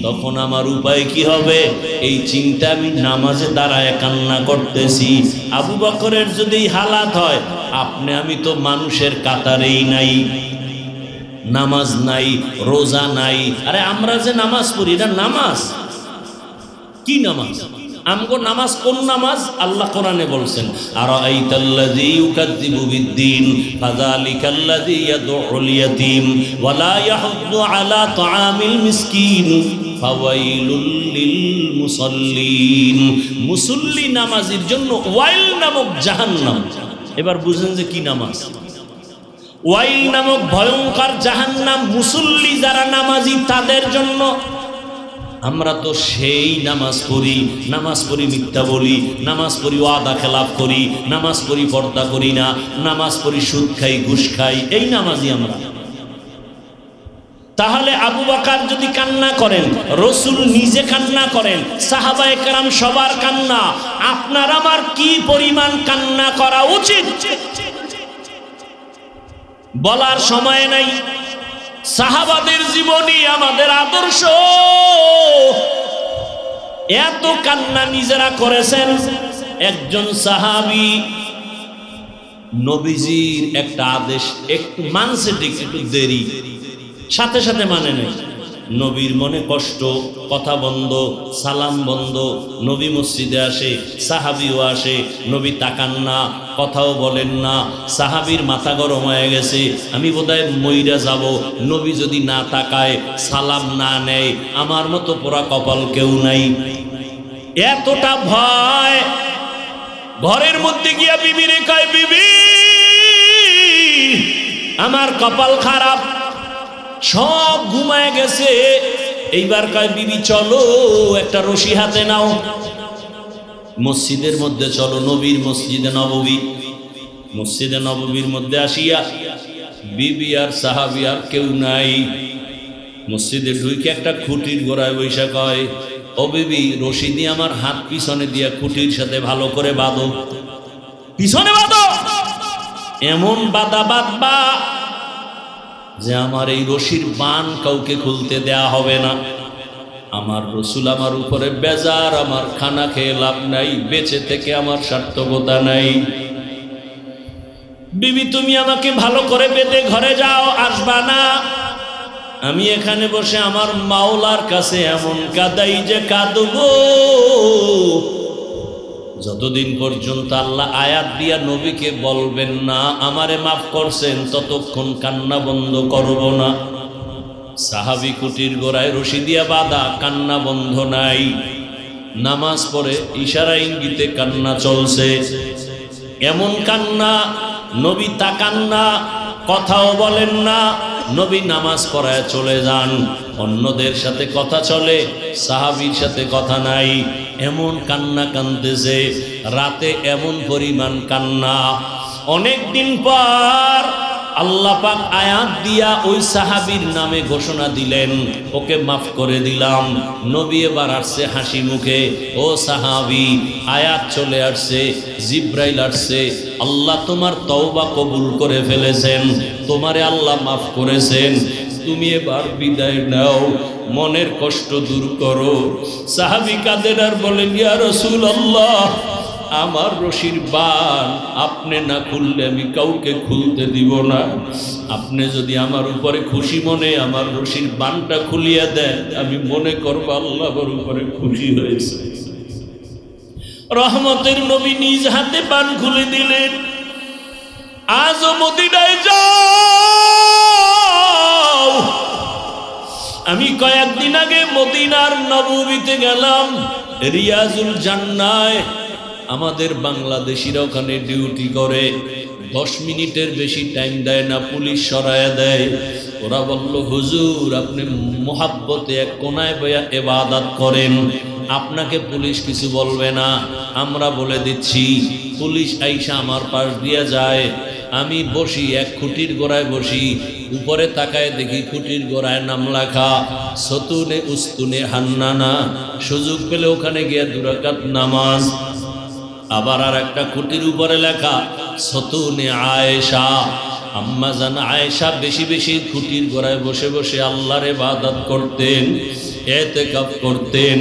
তখন আমার উপায় কি হবে? এই চিন্তা আমি নামাজে দাঁড়ায় কান্না করতেছি। আবু বকরের যদি হালাত হয়, আপনি আমি তো মানুষের কাতারেই নাই, নামাজ নাই, রোজা নাই। আরে আমরা যে নামাজ পড়ি, এটা নামাজ কি? নামাজ আমগো নামাজ কোন নামাজ? আল্লাহ কোরআনে বলছেন, আরাআইতাল্লাযী ইউকাযযিবু বিদ্দীন ফাযালিকাল্লাযী ইয়াদউল ইয়াতীম ওয়া লা ইয়াহুদ্দু আলা তাআমিল মিসকিন ফাওয়াইলুল লিল মুসাল্লিন। মুসল্লি নামাজীর জন্য ওয়াইল নামক জাহান্নাম। এবার বুঝেন যে কি নামাজ? ওয়াইল নামক ভয়ঙ্কর জাহান্নাম মুসল্লি যারা নামাজি তাদের জন্য। আমরা তো সেই নামাজ পড়ি মিথ্যা বলি, নামাজ পড়ি ওয়াদা খেলাফ করি, নামাজ পড়ি পর্দা করি না, নামাজ পড়ি সুদ খাই ঘুষ খাই, এই নামাজই আমরা। তাহলে আবু বকর যদি কান্না করেন, রাসূল নিজে কান্না করেন, সাহাবায়ে কেরাম সবার কান্না, আপনার আমার কি পরিমাণ কান্না করা উচিত বলার সময় নাই। সাহাবাদের জীবনী আমাদের আদর্শ, এত কান্না নিজেরা করেছেন। একজন সাহাবী নবীজির একটা আদেশ একটু মানছে, ঠিক একটু দেরি, সাথে সাথে মানে নেই। নবীর মনে কষ্ট, কথা বন্ধ, সালাম বন্ধ। নবী মসজিদে আসে, সাহাবীও আসে, নবী তাকান না, কথাও বলেন না। সাহাবীর মাথা গরম হয়ে গেছে, আমি বোধহয় মইরা যাব, নবী যদি না তাকায়, সালাম না নেয়, আমার মতো পোড়া কপাল কেউ নাই। এতটা ভয়, ঘরের মধ্যে গিয়া বিবিরে কয়, বিবি আমার কপাল খারাপ, সব ঘুমায় গেছে। এইবার কয়, বিবি চলো একটা রশি হাতে নাও, মসজিদের মধ্যে চলো। নবীর মসজিদে নববীর মধ্যে আসিয়া বিবি আর সাহাবী আর কেউ নাই। মসজিদে ঢুকে একটা খুঁটির গোড়ায় বৈশা কয়, ও বিবি, রশি দিয়ে আমার হাত পিছনে দিয়া খুঁটির সাথে ভালো করে বাঁধো, পিছনে বাঁধো, এমন বাঁধবা যে আমার এই রশির বান কাউকে খুলতে দেয়া হবে না। আমার রাসূল আমার উপরে বেজার, আমার খানা খেয়ে লাভ নাই, বেঁচে থেকে আমার সার্থকতা নাই। বিবি তুমি আমাকে ভালো করে বেঁধে ঘরে যাও, আসবা না। আমি এখানে বসে আমার মাওলার কাছে এমন কাঁদাই যে কাঁদবো, যতদিন পর্যন্ত আল্লাহ আয়াত দিয়া নবীকে বলবেন না আমারে মাফ করছেন, ততক্ষণ কান্না বন্ধ করব না। সাহাবী কুটির গোড়ায় রশি দিয়া বাঁধা, কান্না বন্ধ নাই। নামাজ পড়ে ইশারা ইঙ্গিতে কান্না চলছে, এমন কান্না, নবী তাকান না, কথাও বলেন না। নবী নামাজ পড়ায় চলে যান, অন্যদের সাথে কথা চলে, সাহাবীর সাথে কথা নাই। এমন কান্না কাঁদতেছে, রাতে এমন পরিমাণ কান্না। অনেক দিন পর আল্লাহ পাক আয়াত দিয়া ওই সাহাবীর নামে ঘোষণা দিলেন, ওকে মাফ করে দিলাম। নবী এবার আসছে হাসি মুখে, ও সাহাবী, আয়াত চলে আসছে, জিব্রাইল আসছে, আল্লাহ তোমার তওবা কবুল করে ফেলেছেন, তোমারে আল্লাহ মাফ করেছেন, তুমি এবার বিদায় নাও, মনের কষ্ট দূর করো। সাহাবী কাঁদেন আর বলেন, ইয়া রাসূলুল্লাহ, আমার রশির বান আপনি না খুললে আমি কাউকে খুলতে দিব না। আপনি যদি আমার উপরে খুশি মনে আমার রশির বানটা খুলিয়া দেন, আমি মনে করব আল্লাহ আমার উপরে খুশি হয়েছে। রহমতের নবী নিজ হাতে বান খুলে দিলেন। আজও মদিনায় যাও। আমি কয়েকদিন আগে মদিনার নববীতে গেলাম, রিয়াজুল জান্নায় আমাদের বাংলাদেশিরা ওখানে ডিউটি করে, 10 মিনিটের বেশি টাইম দেয় না, পুলিশ সরায়া দেয়। ওরা বলল, হুজুর আপনি মোহাব্বতে এক কোনায় বইয়া ইবাদত করেন, আপনাকে পুলিশ কিছু বলবে না, আমরা বলে দিচ্ছি। পুলিশ আইসা আমার পাশ দিয়া যায়, আমি বসি এক খুঁটির গোড়ায় বসি, উপরে তাকায় দেখি খুঁটির গোড়ায় নাম লেখা সতুনে উস্তুনে হান্নানা। সুযোগ পেলে ওখানে গিয়া 2 রাকাত নামাজ। আবার আর একটা খুঁটির উপরে লেখা সতুনে আয়েশা, আম্মা জান আয়েশা বেশি বেশি খুঁটির গোড়ায় বসে বসে আল্লাহর ইবাদত করতেন, ইতিকাফ করতেন।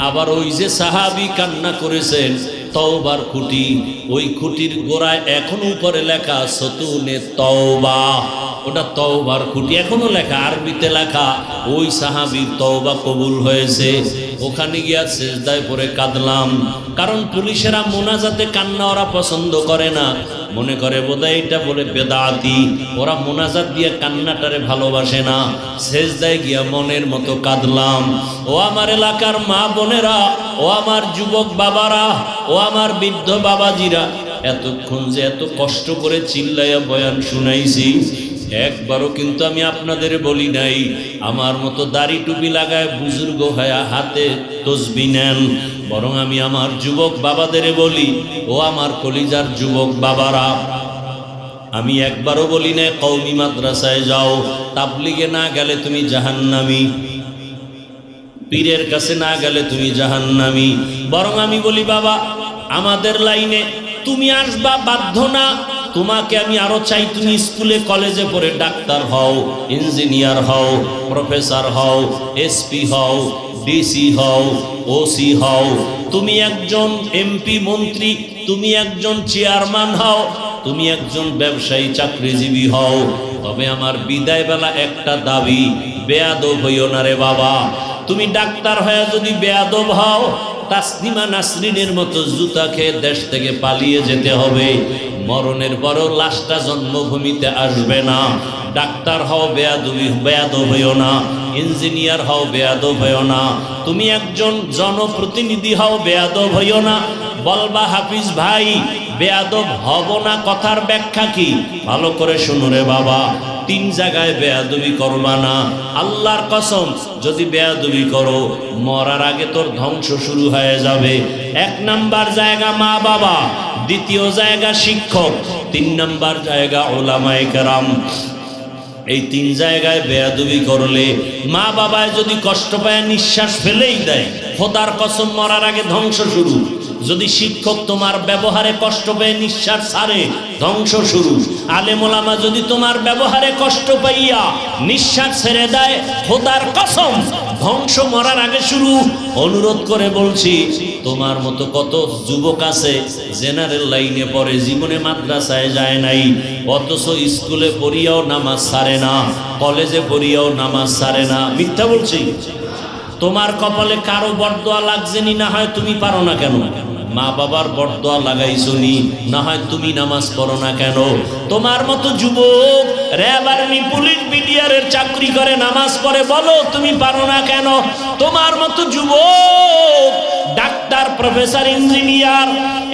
আবার ওই যে সাহাবী কান্না করেছেন তওবার খুঁটি, ওই খুঁটির গোড়ায় এখন উপরে লেখা সতুনে তওবা, ওটা তওবার খুঁটি এখনো লেখা, আরবিতে লেখা। ওই সাহাবীর তওবা কবুল হয়েছে। ওখানে গিয়া সিজদায় পড়ে কাঁদলাম, কারণ পুলিশেরা মোনাজাতে কান্না ওরা পছন্দ করে না, মনে করে বোধহয় এটা বলে বেদাতি, ওরা মোনাজাত দিয়ে কান্নাটারে ভালোবাসে না। সিজদায় গিয়া মনের মতো কাঁদলাম। ও আমার এলাকার মা বোনেরা, ও আমার যুবক বাবারা, ও আমার বৃদ্ধ বাবাজিরা, এতক্ষণ যে এত কষ্ট করে চিল্লাইয়া বয়ান শুনাইছি, একবারও কিন্তু আমি আপনাদের বলি নাই আমার মতো দাড়ি টুপি লাগায় বুজুর্গ হয়ে হাতে তসবিহ নেন, বরং আমি আমার যুবক বাবাদের বলি, ও আমার কলিজার যুবক বাবারা, আমি একবারও বলি না কওমি মাদ্রাসায় যাও, তাবলিগে না গেলে তুমি জাহান্নামী, পীরের কাছে না গেলে তুমি জাহান্নামী। বরং আমি বলি বাবা আমাদের লাইনে তুমি আসবা বাধ্য না, তোমাকে আমি আরো চাই তুমি স্কুলে কলেজে পড়ে ডাক্তার হও, ইঞ্জিনিয়ার হও, প্রফেসর হও, এসপি হও, ডিসি হও, ওসি হও, তুমি একজন এমপি মন্ত্রী, তুমি একজন চেয়ারম্যান হও, তুমি একজন ব্যবসায়ী চাকরিজীবী হও। তবে আমার বিদায় বেলা একটা দাবি, বেয়াদব হইও না রে বাবা। তুমি ডাক্তার হয়ে যদি বেয়াদব হও, তাসলিমা নাসরিনের মতো জুতা খেয়ে দেশ থেকে পালিয়ে যেতে হবে, মরণের পরও লাশটা জন্মভূমিতে আসবে না। ডাক্তার হও বেয়াদব হইও না, ইঞ্জিনিয়ার হও বেয়াদব হইও না, তুমি একজন জনপ্রতিনিধি হও বেয়াদব হইও না। বলবা হাফিজ ভাই বেয়াদব হব না, কথার ব্যাখ্যা কি? ভালো করে শুনো রে বাবা, 3 জায়গায় বেয়াদবি করবা না। আল্লাহর কসম যদি বেয়াদবি করো মরার আগে তোর ধ্বংস শুরু হয়ে যাবে। 1 নাম্বার জায়গা মা বাবা, 2য় জায়গা শিক্ষক, 3 নাম্বার জায়গা উলামায়ে কেরাম। এই 3 জায়গায় বেয়াদবি করলে মা বাবায় যদি কষ্ট পায় নিঃশ্বাস ফেলেই দেয়, খোদার কসম মরার আগে ধ্বংস শুরু। যদি শিক্ষক তোমার ব্যবহারে কষ্ট পেয়ে নিঃশ্বাস ছাড়ে, ধ্বংস শুরু। আলেম ওলামা যদি তোমার ব্যবহারে কষ্ট পাইয়া নিঃশ্বাস ছেড়ে দেয়, খোদার কসম ধ্বংস মরার আগে শুরু। অনুরোধ করে বলছি, তোমার মতো কত যুবক আছে জেনারেল লাইনে পড়ে, জীবনে মাদ্রাসায় যায় নাই, অথচ স্কুলে পড়িয়াও নামাজ ছাড়ে না, কলেজে পড়িয়াও নামাজ ছাড়ে না। মিথ্যা বলছি? তোমার কপালে কারো বরদোয়া লাগছেনি, না হয় তুমি পারো না কেন? মা বাবার বরদোয়া লাগাইছনি, না হয় তুমি নামাজ পড়ো না কেন? তোমার মতো যুবক র্যাব আর্মি পুলিশ বিডিআরের চাকরি করে নামাজ পড়ে, বলো তুমি পারো না কেন? তোমার মতো যুবক ডাক্তার, প্রফেসর, ইঞ্জিনিয়ার,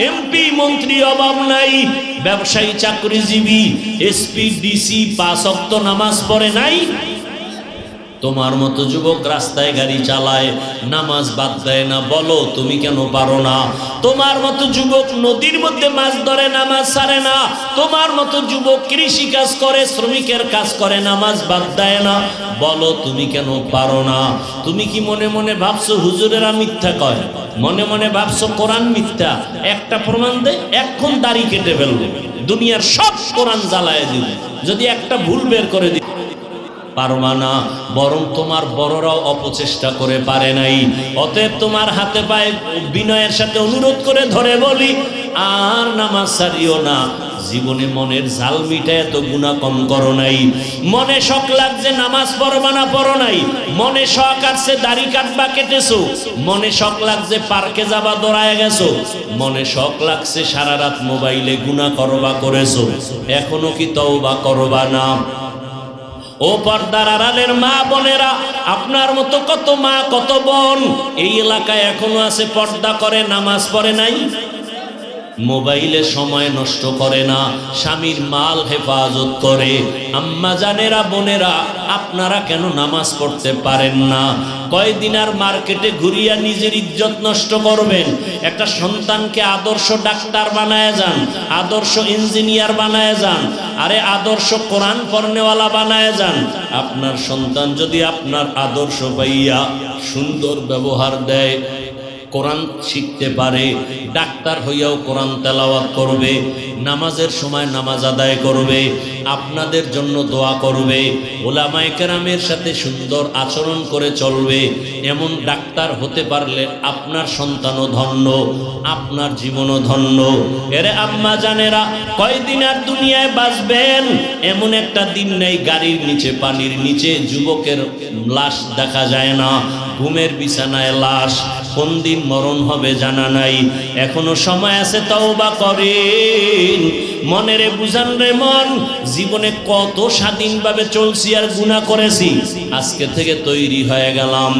এমপি, মন্ত্রী অভাব নাই, ব্যবসায়ী, চাকরিজীবী, এসপি, ডিসি 5 ওয়াক্ত নামাজ পড়ে নাই? তোমার মতো যুবক রাস্তায় গাড়ি চালায়, নামাজ বাদ দেয় না, বলো তুমি কেন পারো না? তোমার মতো যুবক নদীর মধ্যে মাছ ধরে, নামাজ ছাড়ে না। তোমার মতো যুবক কৃষি কাজ করে, শ্রমিকের কাজ করে, নামাজ বাদ দেয় না, বলো তুমি কেন পারো না? তুমি কি মনে মনে ভাবছো হুজুরেরা মিথ্যা কয়? মনে মনে ভাবছো কোরআন মিথ্যা? একটা প্রমাণ দে, এখন দাড়ি কেটে ফেলবে, দুনিয়ার সব কোরআন জ্বালায় দিবে যদি একটা ভুল বের করে দিবে। পারবা না, বরং তোমার বড়রাও অপচেষ্টা করে পারে নাই। অতএব তোমার হাতে পায়ে বিনয়ের সাথে অনুরোধ করে ধরে বলি, আর নামাজ ছাড়িও না। জীবনে মনের ঝাল মিটায় এত গুনাহ কম করো নাই। মনে শখ লাগছে নামাজ পড়বা না, পড়ো নাই। মনে শখ আসছে দাড়ি কাটবা, কেটেছো। মনে শখ লাগছে পার্কে যাবা, দৌড়ায় গেছো। মনে শখ লাগছে সারা রাত মোবাইলে গুনাহ করবা, করেছো। এখনো কি তওবা করবা না? ও পর্দার আড়ালের মা বোনেরা, আপনার মতো কত মা কত বোন এই এলাকায় এখনো আছে, পর্দা করে, নামাজ পড়ে নাই, মোবাইলে সময় নষ্ট করে না, স্বামীর মাল হেফাজত করে। আম্মা জানেরা, বোনেরা, আপনারা কেন নামাজ পড়তে পারেন না? কয়দিন আর মার্কেটে ঘুরিয়া নিজের ইজ্জত নষ্ট করবেন? একটা সন্তানকে আদর্শ ডাক্তার বানায় যান, আদর্শ ইঞ্জিনিয়ার বানায় যান, আরে আদর্শ কোরআন পড়নেওয়ালা বানায় যান। আপনার সন্তান যদি আপনার আদর্শ পাইয়া সুন্দর ব্যবহার দেয়, কোরআন শিখতে পারে, ডাক্তার হইয়াও কোরআন তেলাওয়াত করবে, নামাজের সময় নামাজ আদায় করবে, আপনাদের জন্য দোয়া করবে, ওলামায়ে কেরামের সাথে সুন্দর আচরণ করে চলবে, এমন ডাক্তার হতে পারলে আপনার সন্তানও ধন্য, আপনার জীবনও ধন্য। এরে আম্মা জানেরা, কয়দিন আর দুনিয়ায় বাঁচবেন? এমন একটা দিন নেই গাড়ির নিচে, পানির নিচে যুবকের লাশ দেখা যায় না, ঘুমের বিছানায় লাশ। কোন দিন মরণ হবে জানা নাই। এখনো সময় আছে, তওবা করেন। মনেরে বুঝান রে মন, জীবনে কত স্বাধীনভাবে চলছি আর গুনাহ করেছি, আজকে থেকে তৈরি হয়ে গেলাম।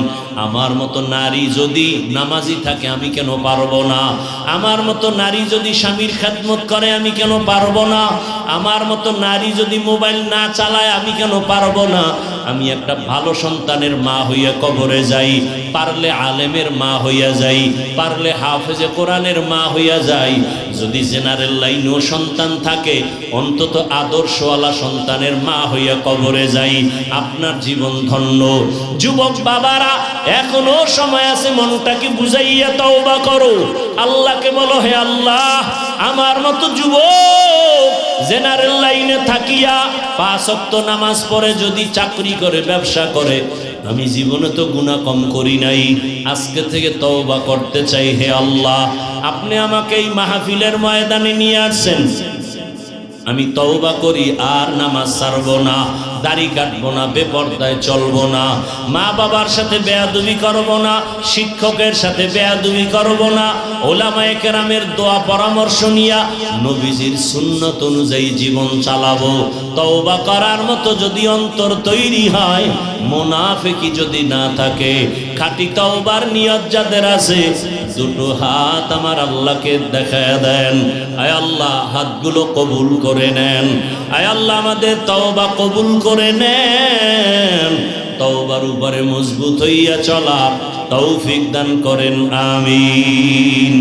আমার মতো নারী যদি নামাজি থাকে আমি কেন পারবো না? আমার মতো নারী যদি স্বামীর খেদমত করে আমি কেন পারবো না? আমার মতো নারী যদি মোবাইল না চালায় আমি কেন পারবো না? আমি একটা ভালো সন্তানের মা হইয়া কবরে যাই, পারলে আলেমের মা হইয়া যাই, পারলে হাফেজে কোরআনের মা হইয়া যাই। যদি জেনারেল লাইনেও সন্তান থাকে অন্তত আদর্শওয়ালা সন্তানের মা হইয়া কবরে যাই, আপনার জীবন ধন্য। যুবক বাবারা, এখনো সময় আছে, মনটাকে বুঝাইয়া তওবা করো। আল্লাহকে বলো, হে আল্লাহ, আমার মতো যুবক জেনারেল লাইনে থাকিয়া 5 ওয়াক্ত নামাজ পড়ে যদি চাকরি করে, ব্যবসা করে, আমি জীবনে তো গুনাহ কম করি নাই, আজকে থেকে তওবা করতে চাই। হে আল্লাহ, আপনি আমাকে এই মাহফিলের ময়দানে নিয়ে আসছেন, আমি তওবা করি, আর নামাজ ছাড়বো না, দাড়ি কাটবো না, বেপরদায় চলবো না, মা বাবার সাথে বেয়াদবি করবো না, শিক্ষকের সাথে বেয়াদবি করবো না, ওলামায়ে কেরামের দোয়া পরামর্শ নিয়া নবীজির সুন্নত অনুযায়ী জীবন চালাবো। তওবা করার মতো যদি অন্তর তৈরি হয়, মুনাফিকি যদি না থাকে, খাঁটি তওবার নিয়ত যাদের আছে, দুটো হাত আমার আল্লাহকে দেখায় দেন। আয় আল্লাহ, হাতগুলো কবুল করে নেন। আয় আল্লাহ, আমাদের তওবা কবুল করে নেন। তওবার উপরে মজবুত হইয়া চলার তৌফিক দান করেন, আমিন।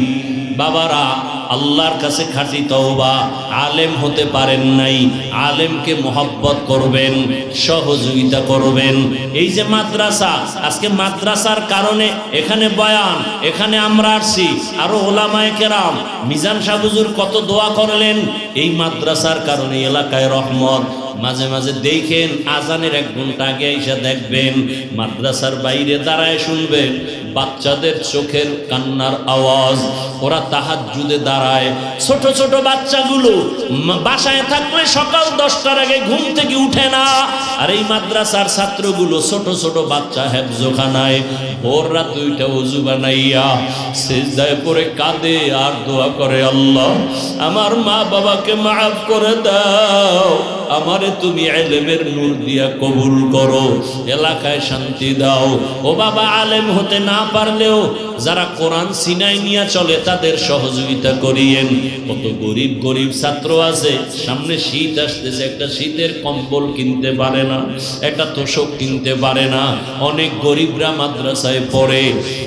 বাবারা, আল্লাহর কাছে খাঁটি তওবা। আলেম হতে পারেন নাই, আলেমকে মহব্বত করবেন, সহযোগিতা করবেন। এই যে মাদ্রাসা, আজকে মাদ্রাসার কারণে এখানে বয়ান, এখানে আমরা আসছি, আরো ওলামায়ে কেরাম, মিজান সাহেব হুজুর কত দোয়া করলেন। এই মাদ্রাসার কারণে এলাকায় রহমত। মাঝে মাঝে দেখেন, আজানের 1 ঘন্টা আগে এসে দেখবেন, মাদ্রাসার বাইরে দাঁড়ায় শুনবেন বাচ্চাদের চোখের কান্নার আওয়াজ। ওরা তাহাজ্জুদে দাঁড়ায়, ছোট ছোট বাচ্চাগুলো বাসায় থাকলে সকাল 10টার আগে ঘুম থেকে উঠে না, আর এই মাদ্রাসার ছাত্রগুলো ছোট ছোট বাচ্চা হেফজোখানায় ভোর রাত 2টা ওযু বানাইয়া সিজদায় পড়ে কাঁদে আর দোয়া করে, আল্লাহ আমার মা বাবাকে মাফ করে দাও, আমারে তুমি ইলমের নূর দিয়া কবুল করো, এলাকায় শান্তি দাও। ও বাবা, আলেম হতে না পারলেও যারা কোরআন সিনায় নিয়ে চলে তাদের সহযোগিতা করিয়েন। কত গরিব গরিব ছাত্র আছে, সামনে শীত আসতেছে, একটা শীতের কম্বল কিনতে পারে না, একটা তোষক কিনতে পারে না। অনেক গরিবরা মাদ্রাসায় পড়ে,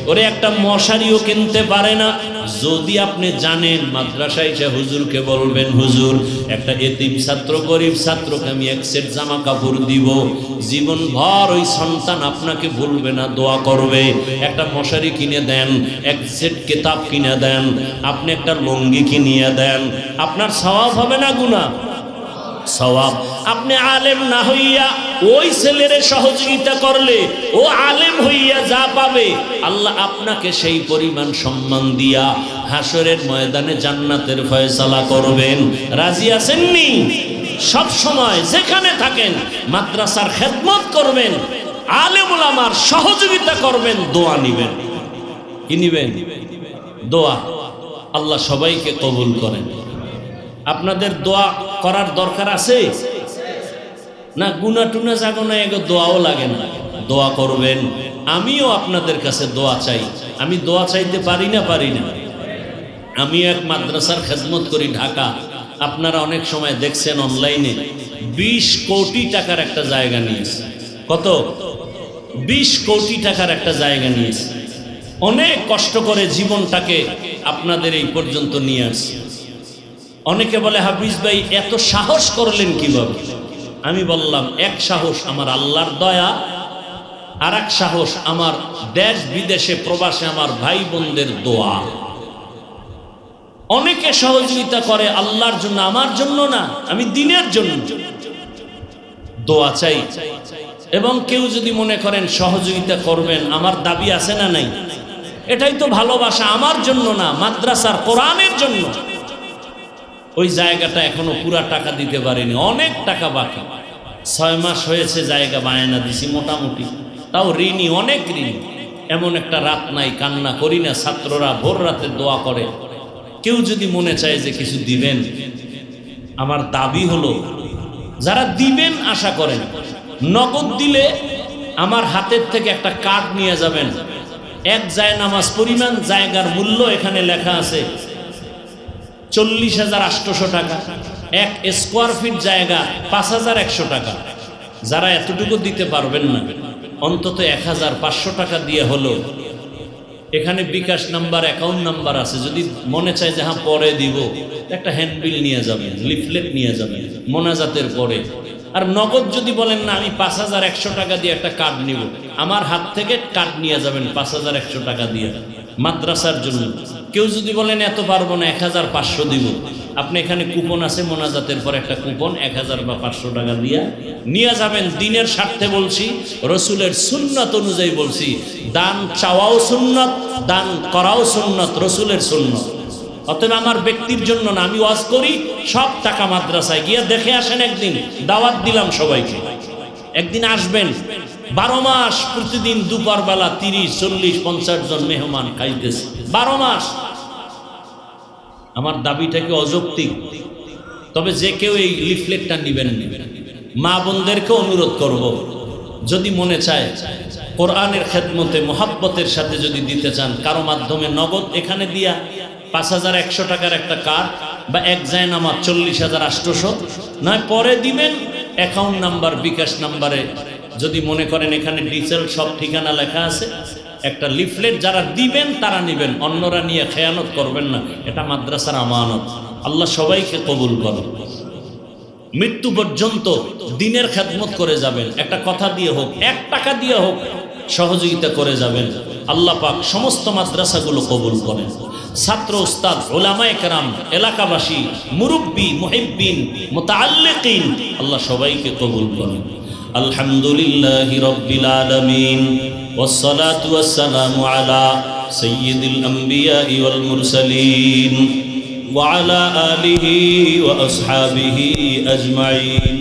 ওরে একটা মশারিও কিনতে পারে না। যদি আপনি জানেন, মাদ্রাসায় এসে হুজুরকে বলবেন, হুজুর একটা এতিম ছাত্র, গরিব ছাত্রকে আমি 1 সেট জামা কাপড় দিব, জীবন ভর ওই সন্তান আপনাকে ভুলবে না, দোয়া করবে। একটা মশারি কিনে দেন, 1 সেট কিতাব কিনে দেন, আপনি একটা লুঙ্গি কিনিয়ে দেন, আপনার সওয়াব হবে না গুনাহ? সওয়াব। আপনি আলেম না হইয়া ওই ছেলের সহযোগিতা করলে ও আলেম হইয়া যা পাবে, আল্লাহ আপনাকে সেই পরিমাণ সম্মান দিয়া হাসরের ময়দানে জান্নাতের ফয়সালা করবেন। রাজি আছেননি? সব সময় যেখানে থাকেন মাদ্রাসার খেদমত করবেন, আলেম ওলামার সহযোগিতা করবেন, দোয়া নিবেন। কি নিবেন? দোয়া। আল্লাহ সবাইকে কবুল করেন। আপনাদের দোয়া করার দরকার আছে না? গুনা টুনা জাগো না, এগো দোয়াও লাগে না, দোয়া করবেন। আমিও আপনাদের কাছে দোয়া চাই। আমি দোয়া চাইতে পারি না? পারি না। আমি এক মাদ্রাসার খেদমত করি ঢাকা। আপনারা অনেক সময় দেখছেন অনলাইনে 20 কোটি টাকার একটা জায়গা নিয়েছে। কত? 20 কোটি টাকার একটা জায়গা নিয়েছে। অনেক কষ্ট করে জীবনটাকে আপনাদের এই পর্যন্ত নিয়ে আসছে। অনেকে বলে, হাফিজ ভাই এত সাহস করলেন কিভাবে? আমি বললাম, এক সাহস আমার আল্লাহর দয়া, আর এক সাহস আমার দেশ বিদেশে প্রবাসে আমার ভাই বোনদের দোয়া। অনেকে সহযোগিতা করে আল্লাহর জন্য, আমার জন্য না, আমি দিনের জন্য দোয়া চাই। এবং কেউ যদি মনে করেন সহযোগিতা করবেন, আমার দাবি আছে না নাই? এটাই তো ভালোবাসা, আমার জন্য না, মাদ্রাসার কোরআনের জন্য। ওই জায়গাটা এখনো পুরা টাকা দিতে পারিনি, অনেক টাকা বাকি। 6 মাস হয়েছে জায়গা বায়না দিছি মোটামুটি, তাও ঋণী, অনেক ঋণী। এমন একটা রাত নাই কান্না করি না। ছাত্ররা ভোর রাতে দোয়া করে। কেউ যদি মনে চায় যে কিছু দিবেন, আমার দাবি হলো যারা দিবেন আশা করেন, নগদ দিলে আমার হাতের থেকে একটা কার্ড নিয়ে যাবেন। এক জায়নামাজ পরিমাণ জায়গার মূল্য এখানে লেখা আছে 40,800 টাকা। 1 স্কোয়ার ফিট জায়গা 5,100 টাকা। যারা এতটুকু দিতে পারবেন না, অন্তত 1,500 টাকা দিয়ে হলো এখানে বিকাশ নাম্বার, অ্যাকাউন্ট নাম্বার আছে, যদি মনে চায় যে হ্যাঁ পরে দিব, একটা হ্যান্ডবিল নিয়ে যাবেন, লিফলেট নিয়ে যাবেন মোনাজাতের পরে। আর নগদ যদি বলেন না আমি 5,100 টাকা দিয়ে একটা কার্ড নিব, আমার হাত থেকে কার্ড নিয়ে যাবেন 5,100 টাকা দিয়ে মাদ্রাসার জন্য। কেউ যদি বলেন এত পারবো না 1,500 দিব, আপনি এখানে কুপন আছে মোনাজাতের পর একটা কুপন 1,000 বা 500 টাকা দিয়ে নিয়ে যাবেন। দিনের স্বার্থে বলছি, রসুলের সুন্নাত অনুযায়ী বলছি, দান চাওয়াও সুন্নাত, দান করাও সুন্নাত, রসুলের সুন্নাত। অতএব আমার ব্যক্তির জন্য না, আমি ওয়াজ করি, সব টাকা মাদ্রাসায় গিয়ে দেখে আসেন। একদিন দাওয়াত দিলাম সবাইকে, একদিন আসবেন। 12 মাস প্রতিদিন দুপুরবেলা 30, 40, 50 জন মেহমান খাইতেছে 12 মাস। আমার দাবিটাকে অযৌক্তিক, তবে যে কেউ এই লিফলেটটা নিবেন, মা বোনদেরকে অনুরোধ করব, যদি মনে চায় কোরআনের খেদমতে মোহাব্বতের সাথে যদি দিতে চান, কারো মাধ্যমে নগদ এখানে দিয়া 5,100 টাকার একটা কার্ড বা এক জায়নামাজ 40,800, নয় পরে দিবেন। অ্যাকাউন্ট নাম্বার, বিকাশ নাম্বারে যদি মনে করেন এখানে ডিটেল সব ঠিকানা লেখা আছে, একটা লিফলেট যারা দিবেন তারা নেবেন, অন্যরা নিয়ে খেয়ানত করবেন না। এটা মাদ্রাসার আমানত। আল্লাহ সবাইকে কবুল করুন। মৃত্যু পর্যন্ত দিনের খেদমত করে যাবেন, একটা কথা দিয়ে হোক, 1 টাকা দিয়ে হোক সহযোগিতা করে যাবেন। আল্লাহ পাক সমস্ত মাদ্রাসাগুলো কবুল করেন। ছাত্র, উস্তাদ, উলামায়ে কেরাম, এলাকাবাসী, মুরব্বী, মুহিব্বিন, মুতাআল্লিকিন, আল্লাহ সবাইকে কবুল করেন। আলহামদুলিল্লাহি রাব্বিল আলামিন, ওয়াসসালাতু ওয়াসসালামু আলা সাইয়্যিদিল আমবিয়াই ওয়াল মুরসালিন ওয়া আলা আলিহি ওয়া আসহাবিহি আজমাইন।